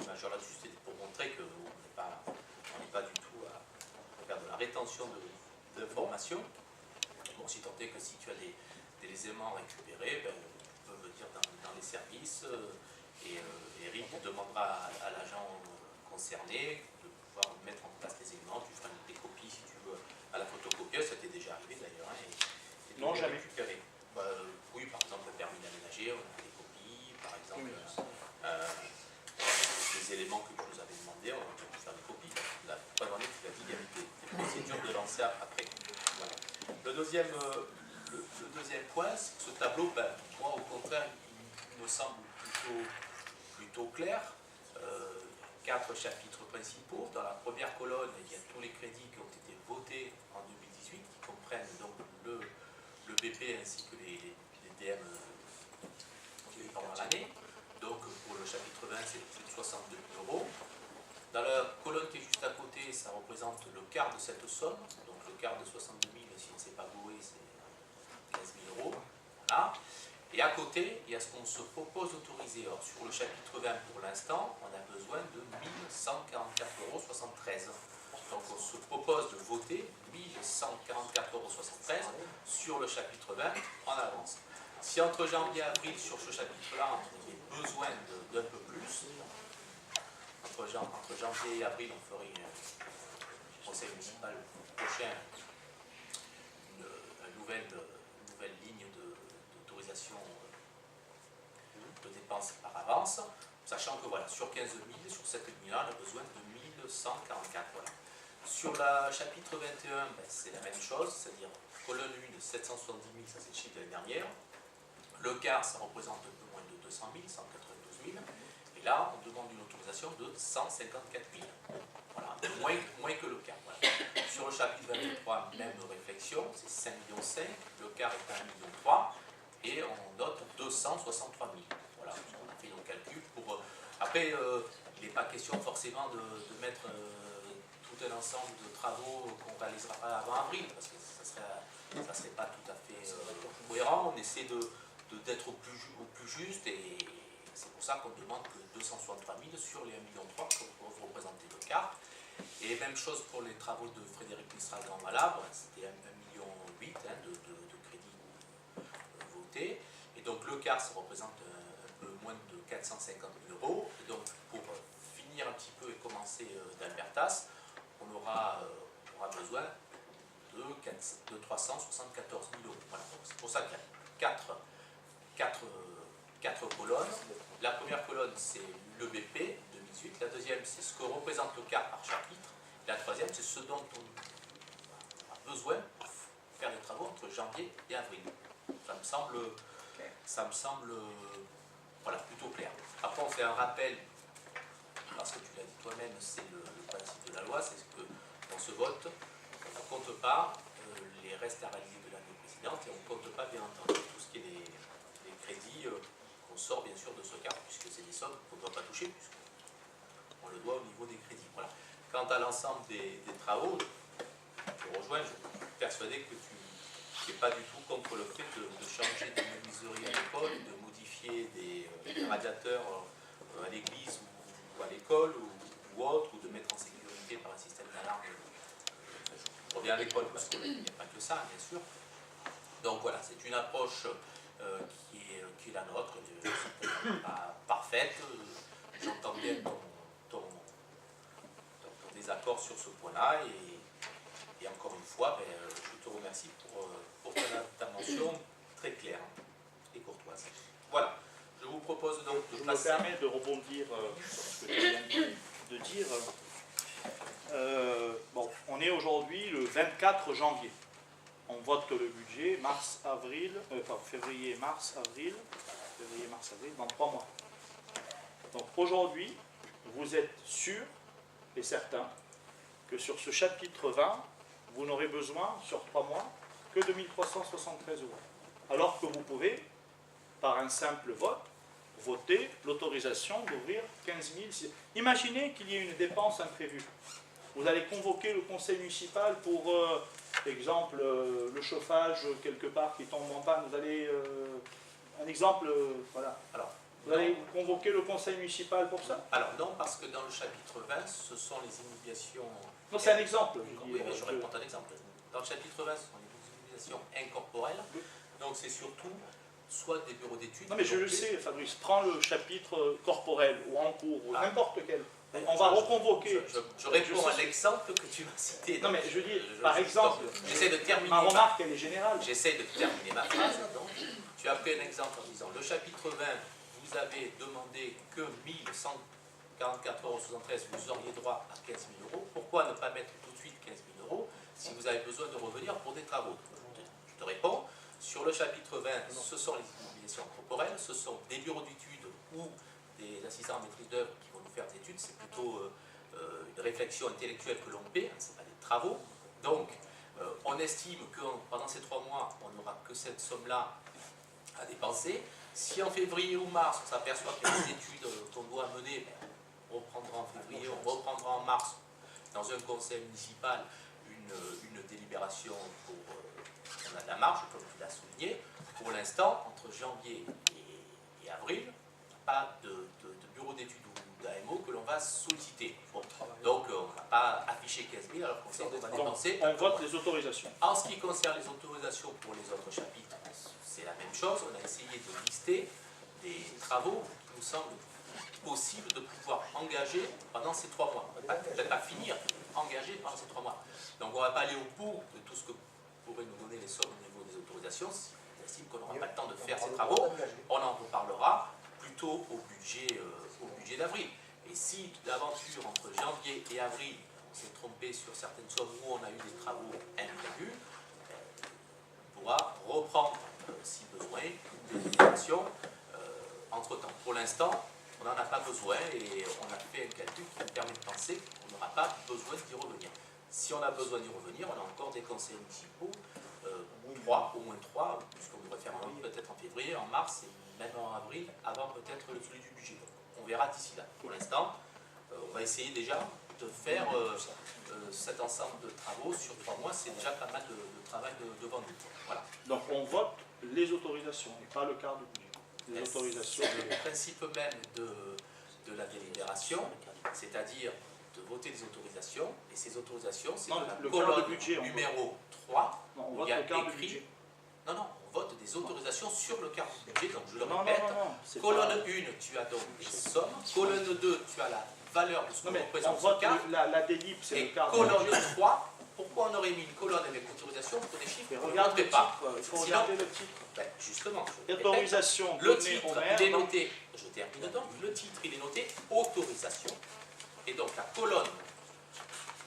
majeur là-dessus. C'était pour montrer qu'on n'est pas du tout à faire de la rétention d'informations. Bon, si tant est que si tu as des éléments récupérés, tu peux venir dans les services et Eric demandera à l'agent concerné de pouvoir mettre en place les éléments. Tu feras des copies si tu veux à la photocopieuse, ça t'est déjà arrivé d'ailleurs. Et Non, de les jamais. récupérer. Oui, par exemple, le permis d'aménager, on a des copies, par exemple. Oui. Les éléments que tu nous avais demandé, on a pu faire des copies. La preuve en est que tu as dit qu'il y avait des procédures de lancer après. Voilà. Le deuxième point, c'est que ce tableau, moi au contraire, il me semble plutôt clair. 4 chapitres principaux. Dans la première colonne, il y a tous les crédits qui ont été votés en 2018, qui comprennent donc le BP ainsi que les DM pendant l'année. Donc pour le chapitre 20, c'est plus de 62 000 €. Dans la colonne qui est juste à côté, ça représente le quart de cette somme. Donc le quart de 62 000, si on ne s'est pas gouré, c'est 15 000 €. Voilà. Et à côté, il y a ce qu'on se propose d'autoriser. Or, sur le chapitre 20, pour l'instant, on a besoin de 1144,73 €. Donc on se propose de voter 1144,73 € sur le chapitre 20 en avance. Si entre janvier et avril, sur ce chapitre-là, on avait besoin d'un peu plus, entre janvier et avril, on ferait au conseil municipal prochain une nouvelle ligne d'autorisation de dépenses par avance, sachant que voilà, sur 15 000, sur cette ligne-là, on a besoin de 1144. Voilà. Sur le chapitre 21, c'est la même chose, c'est-à-dire colonne 1 de 770 000, ça c'est le chiffre de l'année dernière. Le quart, ça représente un peu moins de 200 000, 192 000. Et là, on demande une autorisation de 154 000. Voilà, moins que le quart. Voilà. Sur le chapitre 23, même réflexion, c'est 5,5 millions. Le quart est à 1,3 million. Et on note 263 000. Voilà, on a fait nos calculs pour. Après, il n'est pas question forcément de mettre tout un ensemble de travaux qu'on ne réalisera pas avant avril, parce que ça ne serait pas tout à fait cohérent. On essaie d'être au plus juste, et c'est pour ça qu'on demande que 263 000 sur les 1,3 million que peuvent représenter le quart. Et même chose pour les travaux de Frédéric Mistral dans Malabre, c'était 1,8 million de crédits votés. Et donc le quart, ça représente un peu moins de 450 000 €. Et donc pour finir un petit peu et commencer d'Albertas, on aura besoin de 374 000 €. Voilà. C'est pour ça qu'il y a quatre colonnes. La première colonne, c'est le BP 2018. La deuxième, c'est ce que représente le quart par chapitre. La troisième, c'est ce dont on a besoin pour faire les travaux entre janvier et avril. Ça me semble voilà, plutôt clair. Après, on fait un rappel, parce que tu l'as dit toi-même, c'est le principe de la loi, c'est que dans ce vote, on ne compte pas les restes à réaliser de l'année précédente et on ne compte pas, bien entendu, tout ce qui est les crédits qu'on sort bien sûr de ce quart, puisque c'est des sommes qu'on ne doit pas toucher, puisqu'on le doit au niveau des crédits. Voilà. Quant à l'ensemble des travaux, je rejoins, je suis persuadé que tu n'es pas du tout contre le fait de changer de menuiserie à l'école, de modifier des radiateurs à l'église ou à l'école ou autre, ou de mettre en sécurité par un système d'alarme. Je reviens à l'école parce qu'il n'y a pas que ça, bien sûr. Donc voilà, c'est une approche qui est la nôtre, pas parfaite. J'entends bien ton désaccord sur ce point-là, et encore une fois, je te remercie pour ta mention très claire et courte. Artoise. Voilà. Je vous propose donc de Je me passer... permets de rebondir sur ce que tu viens de dire. Bon, on est aujourd'hui le 24 janvier. On vote le budget février, mars, avril, dans 3 mois. Donc aujourd'hui, vous êtes sûr et certain que sur ce chapitre 20, vous n'aurez besoin, sur 3 mois, que de 1 373 €. Alors que vous pouvez, par un simple vote, voter l'autorisation d'ouvrir 15 000. Imaginez qu'il y ait une dépense imprévue. Vous allez convoquer le conseil municipal pour, exemple, le chauffage quelque part qui tombe en panne. Vous allez, un exemple, voilà. Alors, Vous allez convoquer le conseil municipal pour ça? alors non, parce que dans le chapitre 20, ce sont les inhibitions... Non, c'est un exemple. Oui, mais je réponds à un exemple. Dans le chapitre 20, ce sont les inhibitions incorporelles. Donc c'est surtout soit des bureaux d'études... Non, mais je le sais, Fabrice. Prends le chapitre corporel ou en cours, ou n'importe quel. On Je- va reconvoquer. Je réponds à l'exemple que tu m'as cité. Non, mais je dis, par exemple, j'essaie de terminer ma remarque, elle est générale. J'essaie de terminer ma phrase. Donc, tu as pris un exemple en disant le chapitre 20, vous avez demandé que 1144,73 €, vous auriez droit à 15 000 €. Pourquoi ne pas mettre tout de suite 15 000 € si vous avez besoin de revenir pour des travaux? Je te réponds. Sur le chapitre 20, ce sont les immobilisations corporelles, ce sont des bureaux d'études ou des assistants en maîtrise d'œuvre qui vont nous faire des études. C'est plutôt une réflexion intellectuelle que l'on paie, ce n'est pas des travaux. Donc, on estime que pendant ces 3 mois, on n'aura que cette somme-là à dépenser. Si en février ou mars, on s'aperçoit qu'il y a des études qu'on doit mener, ben, on reprendra en février, on reprendra en mars, dans un conseil municipal, une délibération pour... on a de la marge, comme tu l'as souligné. Pour l'instant, entre janvier et avril, il n'y a pas de bureau d'études ou d'AMO que l'on va solliciter. Bon, donc, on ne va pas afficher 15 000 alors qu'on sait qu'on va dépenser. On vote les autorisations. En ce qui concerne les autorisations pour les autres chapitres, c'est la même chose. On a essayé de lister des travaux qui nous semblent possible de pouvoir engager pendant ces 3 mois. Peut-être pas finir, engager pendant ces 3 mois. Donc on ne va pas aller au bout de tout ce que pourraient nous donner les sommes au niveau des autorisations. Si on estime qu'on n'aura pas le temps de faire ces travaux, on en reparlera plutôt au budget d'avril. Et si l'aventure entre janvier et avril, on s'est trompé sur certaines sommes où on a eu des travaux imprévus, on pourra reprendre, si besoin, des délibérations entre-temps. Pour l'instant, on n'en a pas besoin et on a fait un calcul qui nous permet de penser qu'on n'aura pas besoin d'y revenir. Si on a besoin d'y revenir, on a encore des conseils municipaux, 3, au moins 3, puisqu'on devrait faire un peut-être en février, en mars et même en avril, avant peut-être celui du budget. On verra d'ici là. Pour l'instant, on va essayer déjà de faire cet ensemble de travaux sur 3 mois. C'est déjà pas mal de travail devant nous. Voilà. Donc on vote les autorisations et pas le quart du budget. Les autorisations. C'est le principe même de la délibération, c'est-à-dire de voter des autorisations, et ces autorisations, c'est dans la colonne budget, numéro 3, non, on où vote il y a le quart du écrit... budget. Non, on vote des autorisations sur le quart du budget, donc je le Non, répète. c'est Colonne pas... 1, tu as donc des sommes, colonne 2, tu as la valeur de ce Non, que mais on représente vote ce quart, la délib, c'est et le quart du colonne budget. 3, pourquoi on aurait mis une colonne avec autorisation pour des chiffres Mais qu'on ne regarde le montrait pas? titre, il faut Sinon- regarder le titre. Ben, justement, je répète. Autorisation Le donnée titre, au maire. il est noté, je termine donc, le titre, il est noté autorisation. Et donc la colonne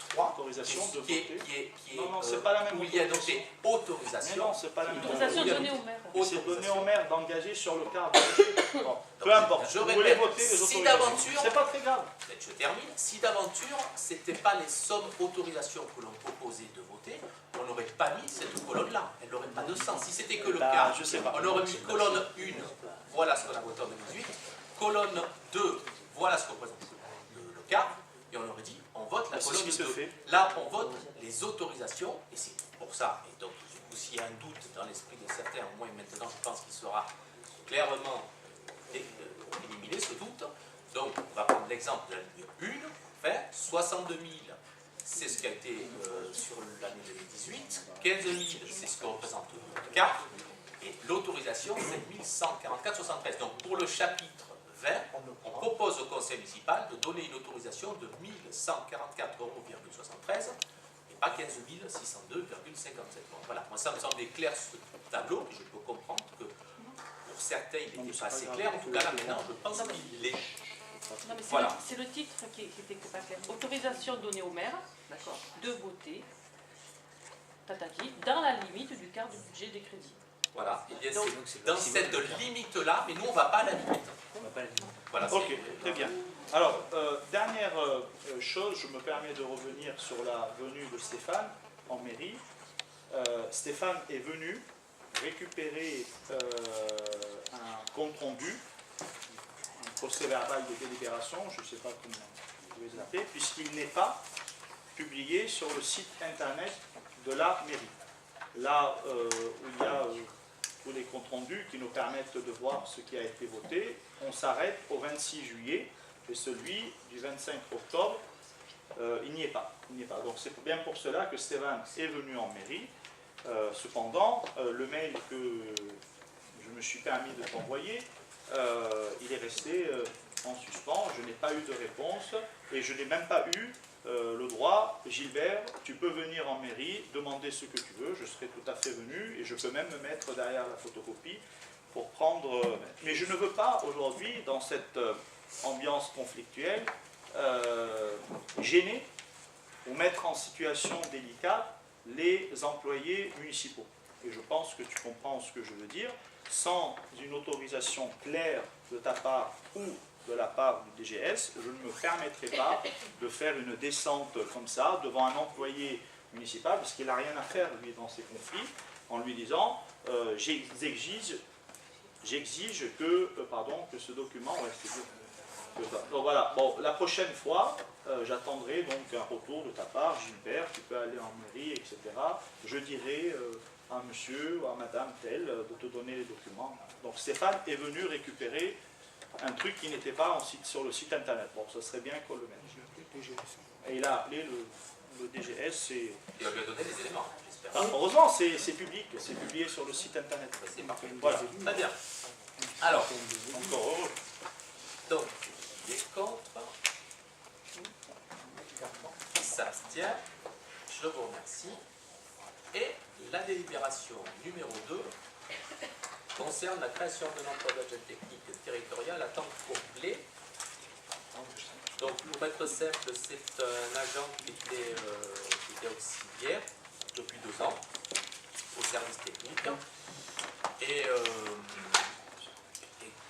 3, Autorisation de qui est, voter. qui est, Non, c'est pas la même où il y a autorisation. noté Mais autorisation. non, c'est pas la même Autorisation Il y a donnée au maire. Mais c'est donné au maire d'engager sur le quart du budget. Bon, peu importe. Je Vous répète, voulez voter les si autorisations. d'aventure- C'est pas très grave. Je termine. Si d'aventure, ce n'était pas les sommes autorisations que l'on proposait de voter, on n'aurait pas mis cette colonne-là. Elle n'aurait pas de sens. Si c'était que le Bah, cas, je sais pas. on aurait mis colonne 1, voilà ce qu'on a voté en 2018, colonne 2, voilà ce que représente le quart, et on aurait dit, on vote la C'est ce colonne qui se 2. fait. Là, on vote les autorisations, et c'est pour ça, et donc du coup, s'il y a un doute dans l'esprit de certains, au moins maintenant, je pense qu'il sera clairement éliminé, ce doute. Donc, on va prendre l'exemple de la ligne 1, enfin, 62 000, c'est ce qui a été sur l'année 2018, 15 000, c'est ce que représente le quart, et l'autorisation, c'est 1144,73. Donc, pour le chapitre 20, on propose au conseil municipal de donner une autorisation de 1144,73 € et pas 15 602,57 €. Bon, voilà, moi ça me semblait clair ce tableau, et je peux comprendre que pour pour certains, il Non, mais n'était c'est pas pas assez grave, clair. En tu tout le cas, là, fais, maintenant, hein. je pense Non, mais- qu'il l'est. Non, mais Voilà. c'est le titre qui était pas clair. Autorisation donnée au maire, d'accord, de voter, tataki, dans la limite du quart du budget des crédits. Voilà. Et bien, Donc, c'est dans cette limite-là, mais nous, on ne va pas à la limite. Voilà, c'est- Ok, très bien. Alors, dernière chose, je me permets de revenir sur la venue de Stéphane en mairie. Stéphane est venu récupérer un compte-rendu, un procès-verbal de délibération, je ne sais pas comment vous les appelez, puisqu'il n'est pas publié sur le site internet de la mairie. Là où il y a tous les comptes rendus qui nous permettent de voir ce qui a été voté, on s'arrête au 26 juillet et celui du 25 octobre, il n'y est pas. Donc c'est bien pour cela que Stéphane est venu en mairie. Cependant, le mail que je me suis permis de t'envoyer, il est resté en suspens, je n'ai pas eu de réponse et je n'ai même pas eu le droit. Gilbert, tu peux venir en mairie, demander ce que tu veux, je serai tout à fait venu et je peux même me mettre derrière la photocopie pour prendre... mais je ne veux pas aujourd'hui, dans cette ambiance conflictuelle, gêner ou mettre en situation délicate les employés municipaux. Et je pense que tu comprends ce que je veux dire. Sans une autorisation claire de ta part ou de la part du DGS, je ne me permettrai pas de faire une descente comme ça devant un employé municipal, parce qu'il n'a rien à faire, lui, dans ces conflits, en lui disant j'exige que ce document... Ouais, c'est bien. Donc voilà, bon, la prochaine fois, j'attendrai donc un retour de ta part, Gilbert, tu peux aller en mairie, etc. Je dirai à monsieur ou à madame telle de te donner les documents. Donc Stéphane est venu récupérer un truc qui n'était pas sur le site internet. Bon, ça serait bien qu'on le mette. Et il a appelé le DGS et... Et on lui a donné les éléments, j'espère. Ah, heureusement, c'est public, c'est publié sur le site internet. C'est parfait. Voilà, Très bien. Alors, encore heureux. donc, qui est contre, qui s'abstient, je vous remercie. Et la délibération numéro 2 concerne la création d'un emploi d'agent technique territorial à temps complet. Donc, pour être simple, c'est un agent qui était auxiliaire depuis 2 ans au service technique et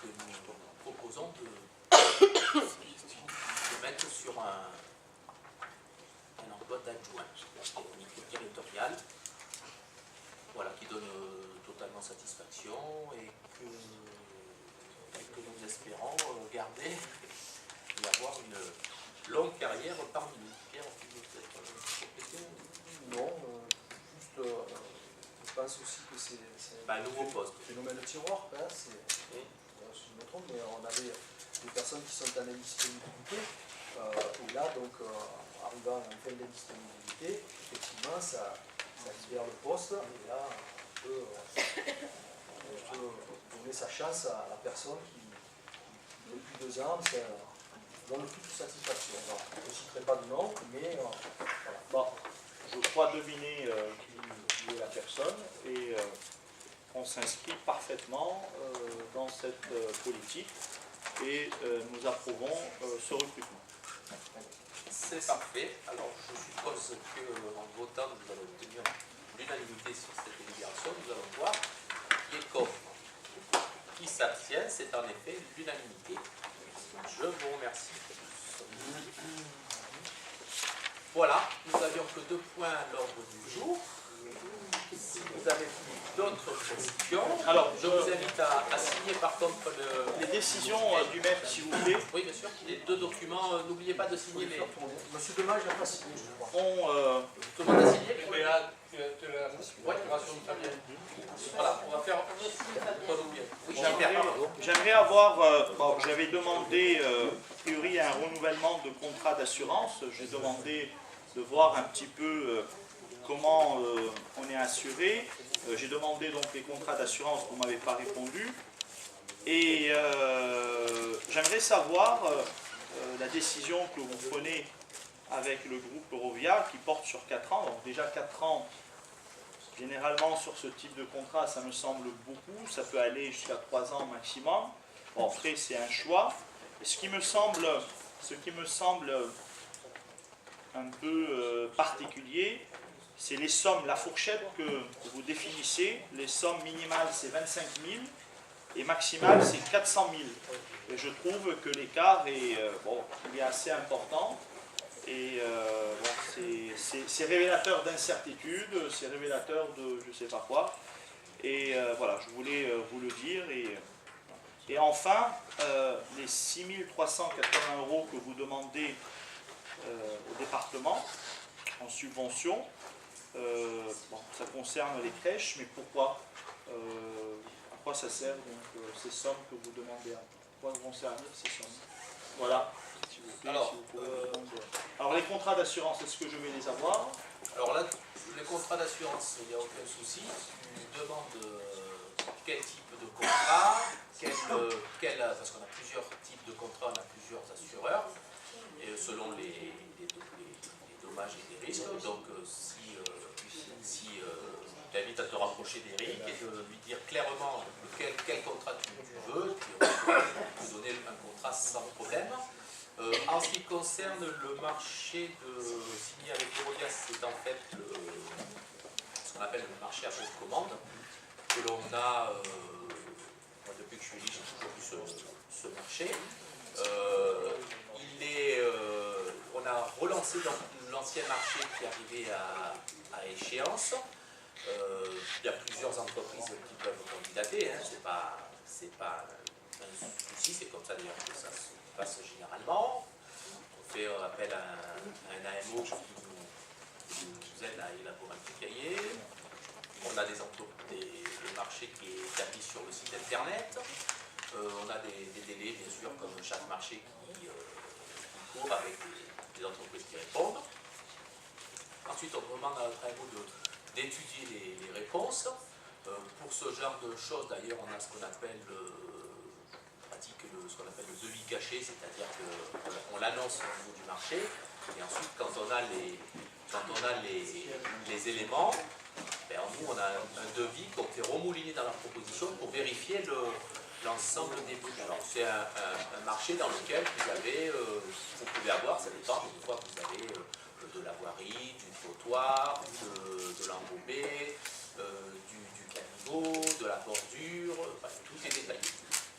que nous proposons de mettre sur un emploi d'adjoint technique territorial, voilà, qui donne totalement satisfaction et que nous espérons garder et avoir une longue carrière parmi nous. Pierre, tu veux peut-être compléter? Non, juste, je pense aussi que c'est Un nouveau poste. phénomène de tiroir, hein, si Oui. je me trompe, mais on avait des personnes qui sont en indisponibilité, et là, donc, arrivant en fin d'indisponibilité, effectivement, ça libère le poste, et là, on peut donner sa chance à la personne qui depuis 2 ans, ça donne toute satisfaction. Alors, je ne citerai pas de nom, mais voilà. Bon, je crois deviner qui est la personne et on s'inscrit parfaitement dans cette politique et nous approuvons ce recrutement. C'est parfait. Alors, je suppose qu'en votant, nous allons obtenir l'unanimité sur cette délibération. Nous allons voir qui est contre. Qui s'abstient, c'est en effet l'unanimité. Je vous remercie. Voilà, nous n'avions que 2 points à l'ordre du jour. Si vous avez d'autres questions, Alors, je vous invite à signer par contre les décisions du maire, s'il vous plaît, Oui, bien sûr. Les 2 documents, n'oubliez pas de signer les... Monsieur Demage n'a pas signé, je crois. Tout le monde a signé Mais là, tu as la facturation de famille. Voilà, on va faire... Oui, j'aimerais avoir, bon, j'avais demandé, a priori, un renouvellement de contrat d'assurance. J'ai demandé de voir un petit peu comment on est assuré. J'ai demandé donc les contrats d'assurance, vous ne m'avez pas répondu. Et j'aimerais savoir la décision que vous prenez avec le groupe Eurovia qui porte sur 4 ans. Donc déjà 4 ans Généralement, sur ce type de contrat, ça me semble beaucoup. Ça peut aller jusqu'à 3 ans maximum. Bon, après, c'est un choix. Et ce qui me semble un peu particulier, c'est les sommes, la fourchette que vous définissez. Les sommes minimales, c'est 25 000 et maximales, c'est 400 000. Et je trouve que l'écart est, il est assez important. Et c'est révélateur d'incertidde, c'est révélateur de je ne sais pas quoi. Et voilà, je voulais vous le dire. Et enfin, les 6 380 € que vous demandez au département en subvention, ça concerne les crèches, mais pourquoi à quoi ça sert donc ces sommes que vous demandez? À quoi vont servir ces sommes? Voilà. S'il vous plaît, Alors, si vous pouvez répondre. Alors les contrats d'assurance, est-ce que je vais les avoir? Alors là, les contrats d'assurance, il n'y a aucun souci. Tu demandes quel type de contrat, parce qu'on a plusieurs types de contrats, on a plusieurs assureurs, et selon les dommages et les risques. Donc si tu invites à te rapprocher d'Eric et de lui dire clairement quel contrat tu veux, tu peux donner un contrat sans problème. En ce qui concerne le marché signé avec Eurodias, c'est en fait ce qu'on appelle le marché à bonne commande, que l'on a, moi, depuis que je suis élu, j'ai toujours vu ce marché. On a relancé l'ancien marché qui arrivait à échéance. Il y a plusieurs entreprises qui peuvent candidater, hein. C'est pas un souci, c'est comme ça d'ailleurs que ça se passe généralement. On fait appel à un AMO qui nous aide à élaborer un petit cahier. On a le marché qui est établi sur le site internet. On a des délais, bien sûr, comme chaque marché qui court avec des entreprises qui répondent. Ensuite, on demande à notre AMO d'étudier les réponses. Pour ce genre de choses, d'ailleurs, on a ce qu'on appelle ce qu'on appelle le devis caché, c'est-à-dire qu'on l'annonce au niveau du marché, et ensuite, quand on a les éléments, nous, on a un devis qu'on fait remouliner dans la proposition pour vérifier l'ensemble des prix. Alors, c'est un marché dans lequel vous pouvez avoir, ça dépend, des fois vous avez de la voirie, du trottoir, de l'enrobé, du caniveau, de la bordure, tout est détaillé.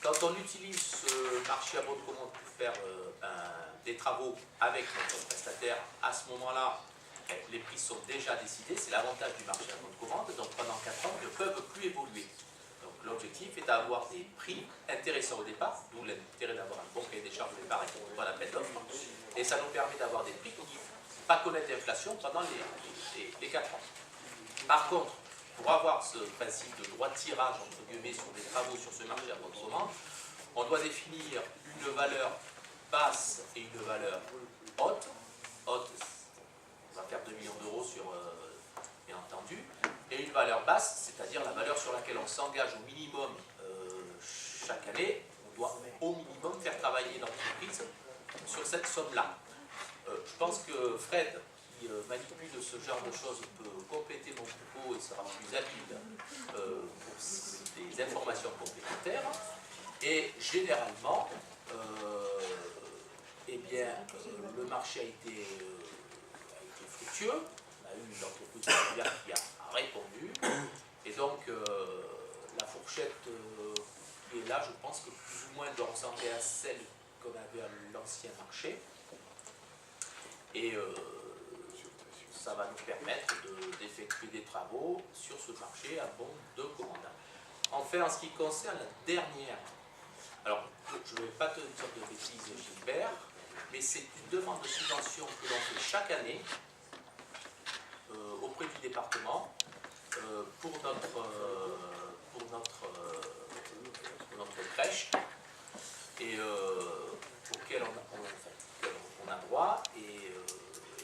Quand on utilise ce marché à bonne commande pour faire des travaux avec notre prestataire, à ce moment-là, les prix sont déjà décidés, c'est l'avantage du marché à bonne commande, donc pendant 4 ans, ils ne peuvent plus évoluer. Donc l'objectif est d'avoir des prix intéressants au départ, d'où l'intérêt d'avoir un bon cahier des charges au départ et un bon appel d'offres, et ça nous permet d'avoir des prix qui ne vont pas connaître d'inflation pendant les 4 ans. Par contre, pour avoir ce principe de droit de tirage, entre guillemets, sur des travaux sur ce marché à bonne commande, on doit définir une valeur basse et une valeur haute. Haute, on va faire 2 millions d'euros sur, bien entendu, et une valeur basse, c'est-à-dire la valeur sur laquelle on s'engage au minimum chaque année. On doit au minimum faire travailler l'entreprise sur cette somme-là. Je pense que Fred, qui manipule ce genre de choses, peut compléter mon propos et sera plus habile pour des informations complémentaires. Et généralement, le marché a été fructueux. On a eu une entreprise immobilière qui a répondu. Et donc, la fourchette qui est là, je pense que plus ou moins doit ressembler à celle qu'on avait à l'ancien marché. Et ça va nous permettre d'effectuer des travaux sur ce marché à bon de commande. Enfin, en ce qui concerne la dernière, alors je ne vais pas te dire de bêtises, Gilbert, mais c'est une demande de subvention que l'on fait chaque année auprès du département pour notre crèche et auquel on a droit. Et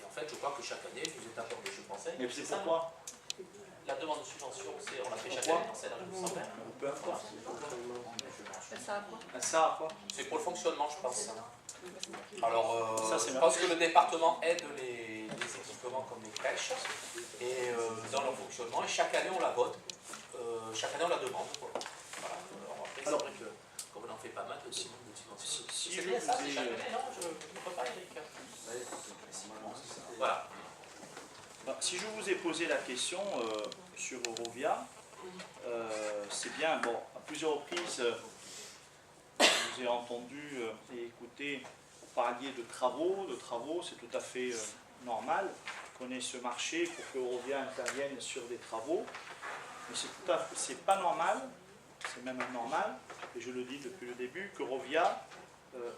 en fait, je crois que chaque année, vous êtes accordé, je pensais. Mais c'est pourquoi? La demande de subvention, on la fait chaque année, c'est la Peu importe. Ça a quoi? C'est pour le fonctionnement, je pense. Alors, Ça, je pense que le département aide les équipements exactement comme les crèches, et dans leur fonctionnement, et chaque année on la vote, chaque année on la demande. Voilà. Alors après, c'est vrai que comme on en fait pas mal de demandes de subventions. Si C'est je bien vous ça, c'est ai- chaque année, non? Je ne peux pas, Eric. Voilà. Si je vous ai posé la question sur Eurovia, c'est bien, bon, à plusieurs reprises, je vous ai entendu et écouté parler de travaux, c'est tout à fait normal. On connaît ce marché pour que Eurovia intervienne sur des travaux, mais c'est pas normal, c'est même anormal, et je le dis depuis le début, que Eurovia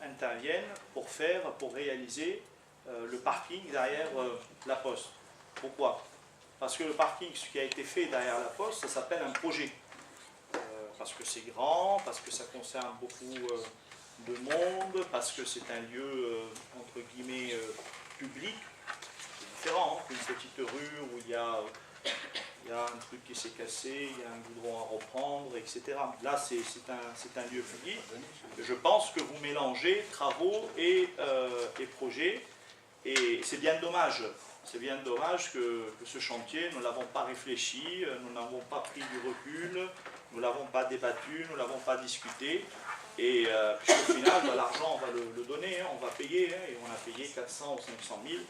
intervienne pour réaliser le parking derrière la Poste. Pourquoi? Parce que le parking, ce qui a été fait derrière la Poste, ça s'appelle un projet. Parce que c'est grand, parce que ça concerne beaucoup de monde, parce que c'est un lieu, entre guillemets, public. C'est différent qu'une petite rue où il y a un truc qui s'est cassé, il y a un goudron à reprendre, etc. Là, c'est un lieu public. Je pense que vous mélangez travaux et projets, et c'est bien dommage. C'est bien dommage que ce chantier, nous ne l'avons pas réfléchi, nous n'avons pas pris du recul, nous ne l'avons pas débattu, nous ne l'avons pas discuté. Et puisqu'au final, l'argent, on va le donner, on va payer, et on a payé 400 ou 500 000. Et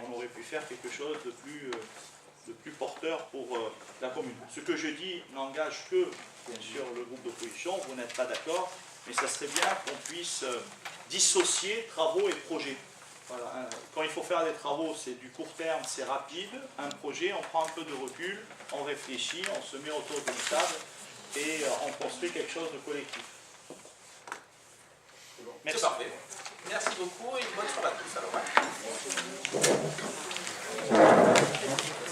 on aurait pu faire quelque chose de plus porteur pour la commune. Ce que je dis n'engage que, bien sûr, le groupe d'opposition. Vous n'êtes pas d'accord, mais ça serait bien qu'on puisse dissocier travaux et projets. Voilà. Quand il faut faire des travaux, c'est du court terme, c'est rapide. Un projet, on prend un peu de recul, on réfléchit, on se met autour d'une table et on construit quelque chose de collectif. Merci. C'est parfait. Merci beaucoup et bonne soirée à tous alors.